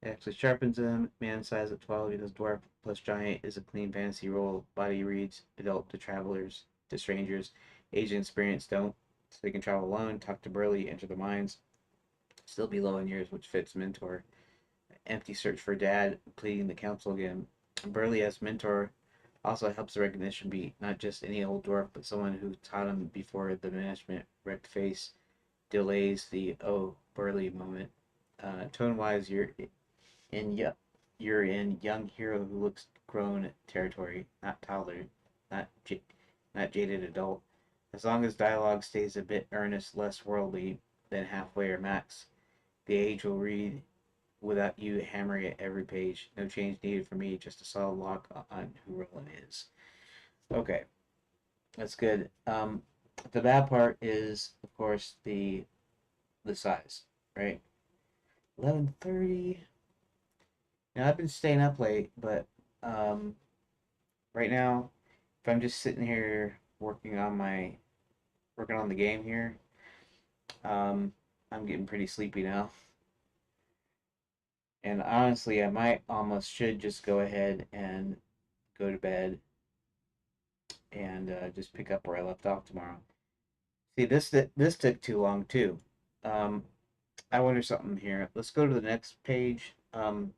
S1: It actually sharpens him. Man size at 12, he does dwarf plus giant is a clean fantasy roll. Body reads adult to travelers, to strangers. Age and experience don't. So they can travel alone, talk to Burley, enter the mines, still be low in years, which fits mentor. Empty search for dad, pleading the council again. Burley as mentor also helps the recognition beat, not just any old dwarf, but someone who taught him before the management wrecked face delays the oh Burley moment. Tone wise, in you're in young hero who looks grown territory, not toddler, not not jaded adult. As long as dialogue stays a bit earnest, less worldly than halfway or max, the age will read without you hammering it every page. No change needed for me, just a solid lock on who Roland is. Okay, that's good. The bad part is, of course, the size, right? 11:30. Now I've been staying up late, but um, right now, if I'm just sitting here working on the game here, I'm getting pretty sleepy now. And honestly, I might almost should just go ahead and go to bed and just pick up where I left off tomorrow. See, this took too long too. Um, I wonder something here. Let's go to the next page. We're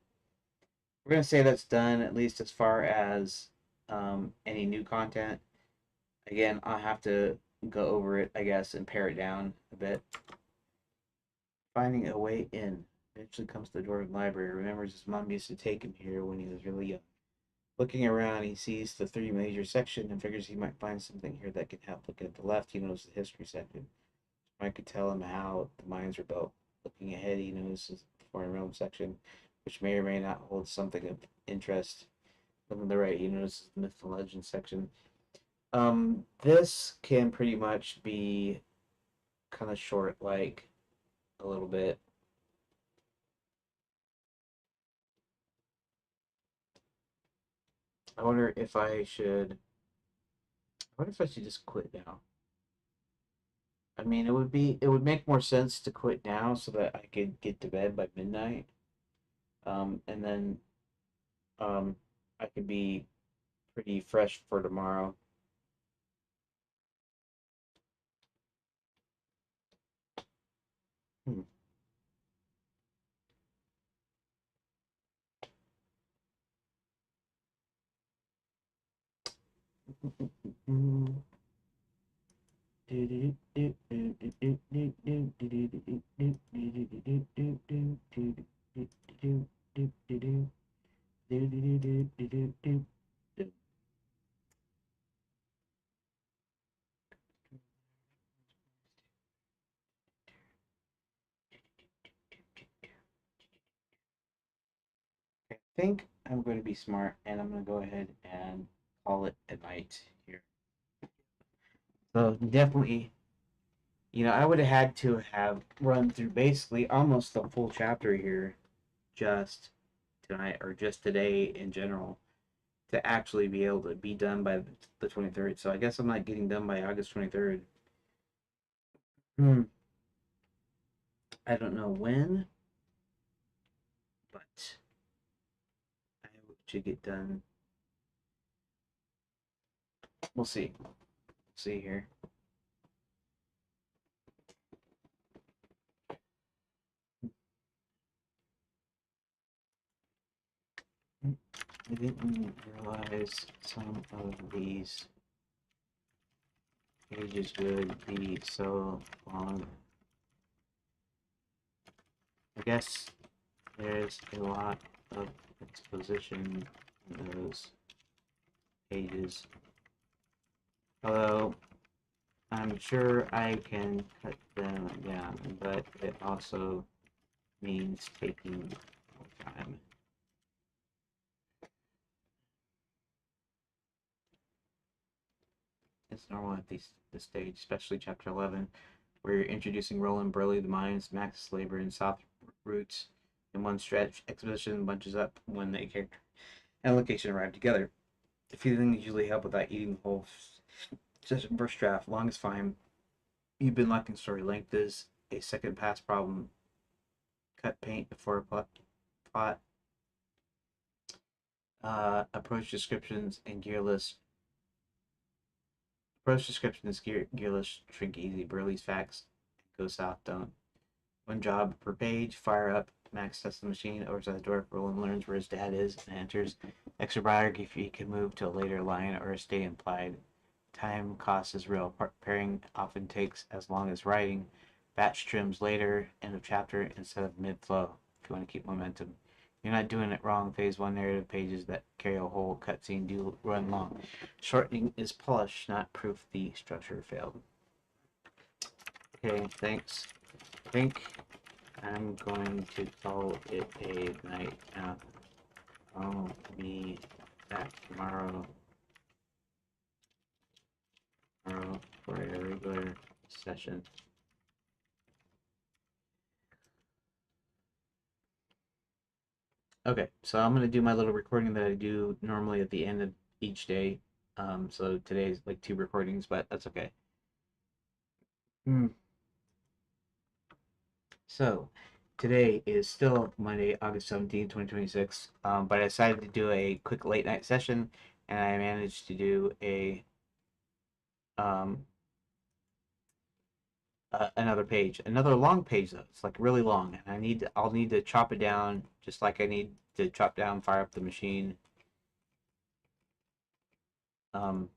S1: gonna say that's done at least as far as any new content. Again, I'll have to go over it, I guess, and pare it down a bit. Finding a way in. Eventually comes to the door of the library. Remembers his mom used to take him here when he was really young. Looking around, he sees the three major section and figures he might find something here that can help. Looking at the left, he knows the history section. Mike could tell him how the mines were built. Looking ahead, he notices the foreign realm section, which may or may not hold something of interest. Looking to the right, he notices the myth and legend section. This can pretty much be kind of short, like a little bit. I wonder if I should. I wonder if I should just quit now. I mean, it would make more sense to quit now so that I could get to bed by midnight. And then um, I could be pretty fresh for tomorrow. Hmm. I think I'm going to be smart and I'm going to go ahead and call it a night here. So definitely, I would have had to have run through basically almost the full chapter here just tonight or just today in general to actually be able to be done by the 23rd. So I guess I'm not getting done by August 23rd. Hmm. I don't know when, but I should get done. We'll see. See here. I didn't realize some of these pages would be so long. I guess there's a lot of exposition in those pages. Although I'm sure I can cut them down, but it also means taking more time. It's normal at this stage, especially chapter 11, where you're introducing Roland Burley, the mines, Max's labor, and South roots in one stretch. Exposition bunches up when the character and location arrive together. A few things usually help without eating the whole first draft. Long is fine. You've been lacking story length is a second pass problem. Cut paint before plot. Approach descriptions and gear list. Approach description is gear list. Shrink easy. Burley's facts. Go south. Don't. One job per page. Fire up. Max tests the machine. Oversize the door. Roland learns where his dad is and enters. Extra biography if he can move to a later line or stay implied. Time cost is real. Pairing often takes as long as writing. Batch trims later. End of chapter instead of mid flow. If you want to keep momentum. You're not doing it wrong. Phase 1 narrative pages that carry a whole cutscene do run long. Shortening is polish, not proof the structure failed. Okay, thanks. I think I'm going to call it a night now. I'll be back tomorrow for a regular session. Okay, so I'm gonna do my little recording that I do normally at the end of each day. So today's like 2 recordings, but that's okay. Hmm. So today is still Monday, August 17th, 2026. But I decided to do a quick late night session, and I managed to do um another page, another long page though. It's like really long, and I'll need to chop it down, just like I need to chop down, fire up the machine. Um,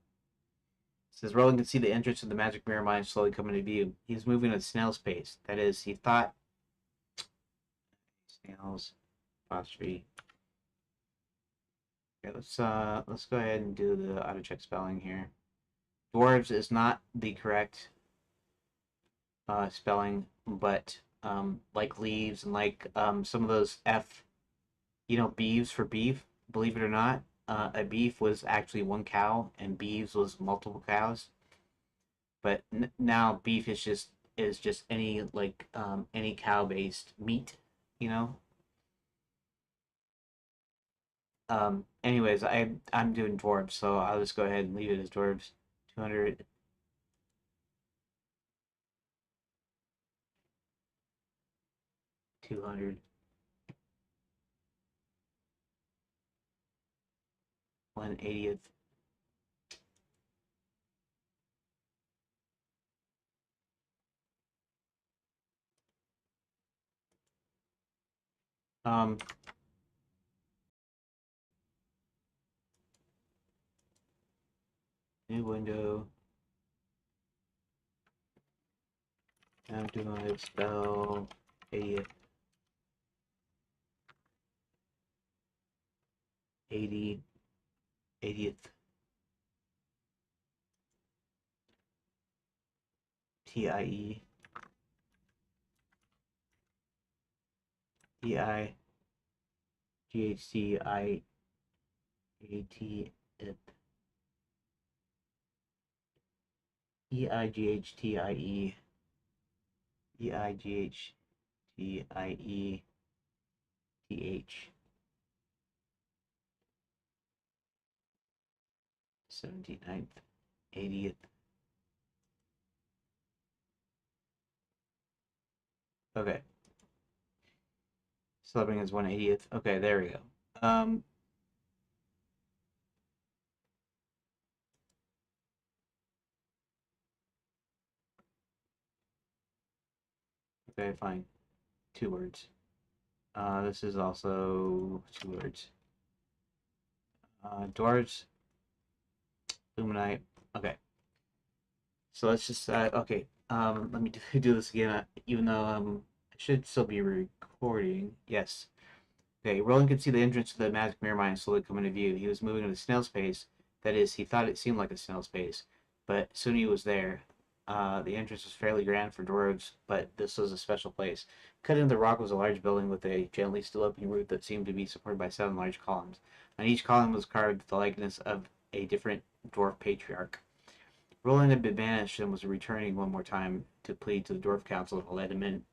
S1: Says Roland could see the entrance of the magic mirror mine slowly coming to view. He was moving at snail's pace. That is, he thought snails apostrophe. Okay, let's go ahead and do the auto check spelling here. Dwarves is not the correct spelling, but like leaves and like some of those beeves for beef. Believe it or not, a beef was actually one cow, and beeves was multiple cows. But now beef is just any cow based meat, you know. Anyways, I'm doing dwarves, so I'll just go ahead and leave it as dwarves. 200, 200, 180th. Um, New window. Now do I spell 80th, 80, 80th, TIE, DI, GHTIAT, EIGHTIE, EIGHTIETH, 79th, 80th. Okay. Subbing is 180th. Okay, there we go. Um, okay, fine. 2 words. This is also 2 words. Dwarves, Luminite. Okay. So let's just okay. Let me do this again. Even though I should still be recording. Yes. Okay. Roland could see the entrance to the magic mirror mine slowly come into view. He was moving at a snail's pace. That is, he thought it seemed like a snail's pace, but soon he was there. The entrance was fairly grand for dwarves, but this was a special place. Cut into the rock was a large building with a gently sloping roof that seemed to be supported by 7 large columns. On each column was carved the likeness of a different dwarf patriarch. Roland had been banished and was returning one more time to plead to the dwarf council to let him in,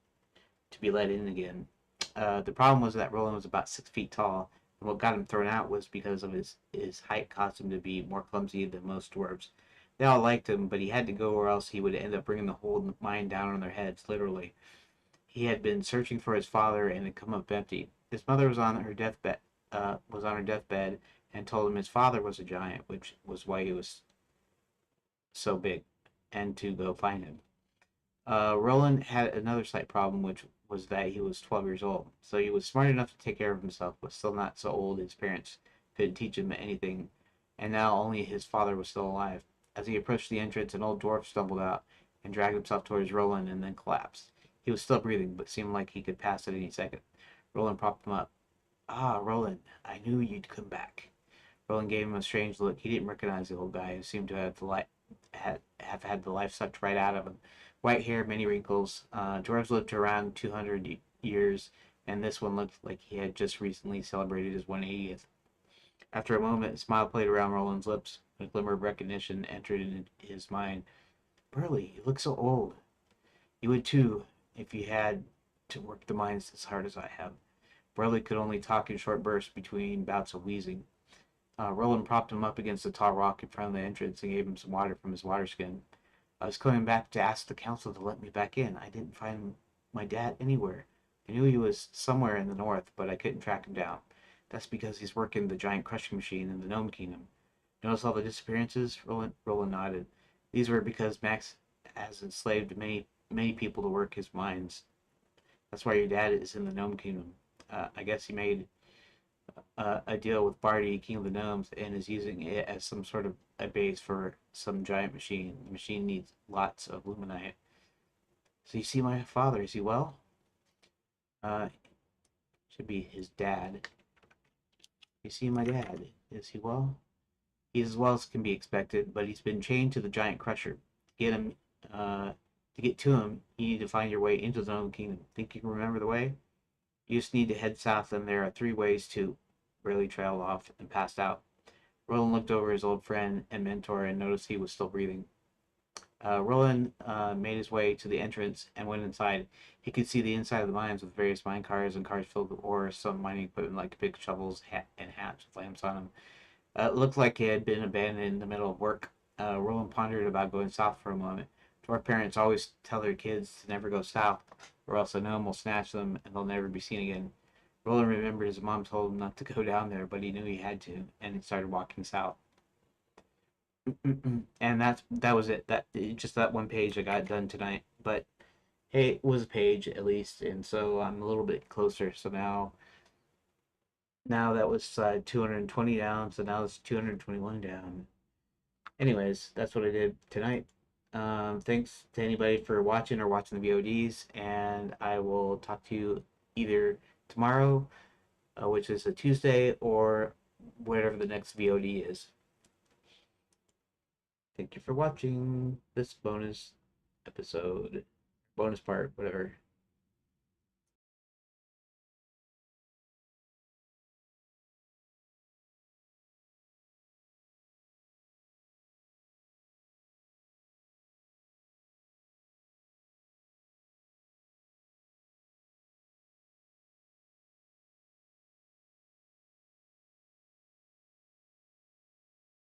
S1: to be let in again. The problem was that Roland was about 6 feet tall, and what got him thrown out was because of his height caused him to be more clumsy than most dwarves. They all liked him, but he had to go, or else he would end up bringing the whole mine down on their heads, literally. He had been searching for his father and had come up empty. His mother was on her deathbed, and told him his father was a giant, which was why he was so big, and to go find him. Roland had another slight problem, which was that he was 12 years old. So he was smart enough to take care of himself, but still not so old his parents couldn't teach him anything. And now only his father was still alive. As he approached the entrance, an old dwarf stumbled out and dragged himself towards Roland and then collapsed. He was still breathing, but seemed like he could pass at any second. Roland propped him up. Ah, Roland, I knew you'd come back. Roland gave him a strange look. He didn't recognize the old guy, who seemed to have had the life sucked right out of him. White hair, many wrinkles. Dwarves lived to around 200. years, and this one looked like he had just recently celebrated his 180th. After a moment, a smile played around Roland's lips. A glimmer of recognition entered in his mind. Burley, you look so old. You would too, if you had to work the mines as hard as I have. Burley could only talk in short bursts between bouts of wheezing. Roland propped him up against a tall rock in front of the entrance and gave him some water from his water skin. I was coming back to ask the council to let me back in. I didn't find my dad anywhere. I knew he was somewhere in the north, but I couldn't track him down. That's because he's working the giant crushing machine in the Gnome Kingdom. Notice all the disappearances? Roland nodded. These were because Max has enslaved many people to work his mines. That's why your dad is in the Gnome Kingdom. I guess he made a deal with Barty, King of the Gnomes, and is using it as some sort of a base for some giant machine. The machine needs lots of luminite. So you see my father, is he well? Uh, Should be his dad. You see my dad, is he well? He's as well as can be expected, but he's been chained to the giant crusher. To get him, to get to him, you need to find your way into the Gnome Kingdom. Think you can remember the way? You just need to head south, and there are 3 ways to. Really trailed off and passed out. Roland looked over his old friend and mentor and noticed he was still breathing. Roland made his way to the entrance and went inside. He could see the inside of the mines with various mine cars and cars filled with ore, some mining equipment like big shovels and hats with lamps on them. It looked like it had been abandoned in the middle of work. Roland pondered about going south for a moment. Dwarf parents always tell their kids to never go south, or else a gnome will snatch them and they'll never be seen again. Roland remembered his mom told him not to go down there, but he knew he had to, and he started walking south. And that was it. That just that one page I got done tonight. But hey, it was a page at least, and so I'm a little bit closer. So now that was 220 down, so now it's 221 down. Anyways, that's what I did tonight. Thanks to anybody for watching or watching the VODs, and I will talk to you either tomorrow, which is a Tuesday, or whatever the next VOD is. Thank you for watching this bonus episode, bonus part, whatever.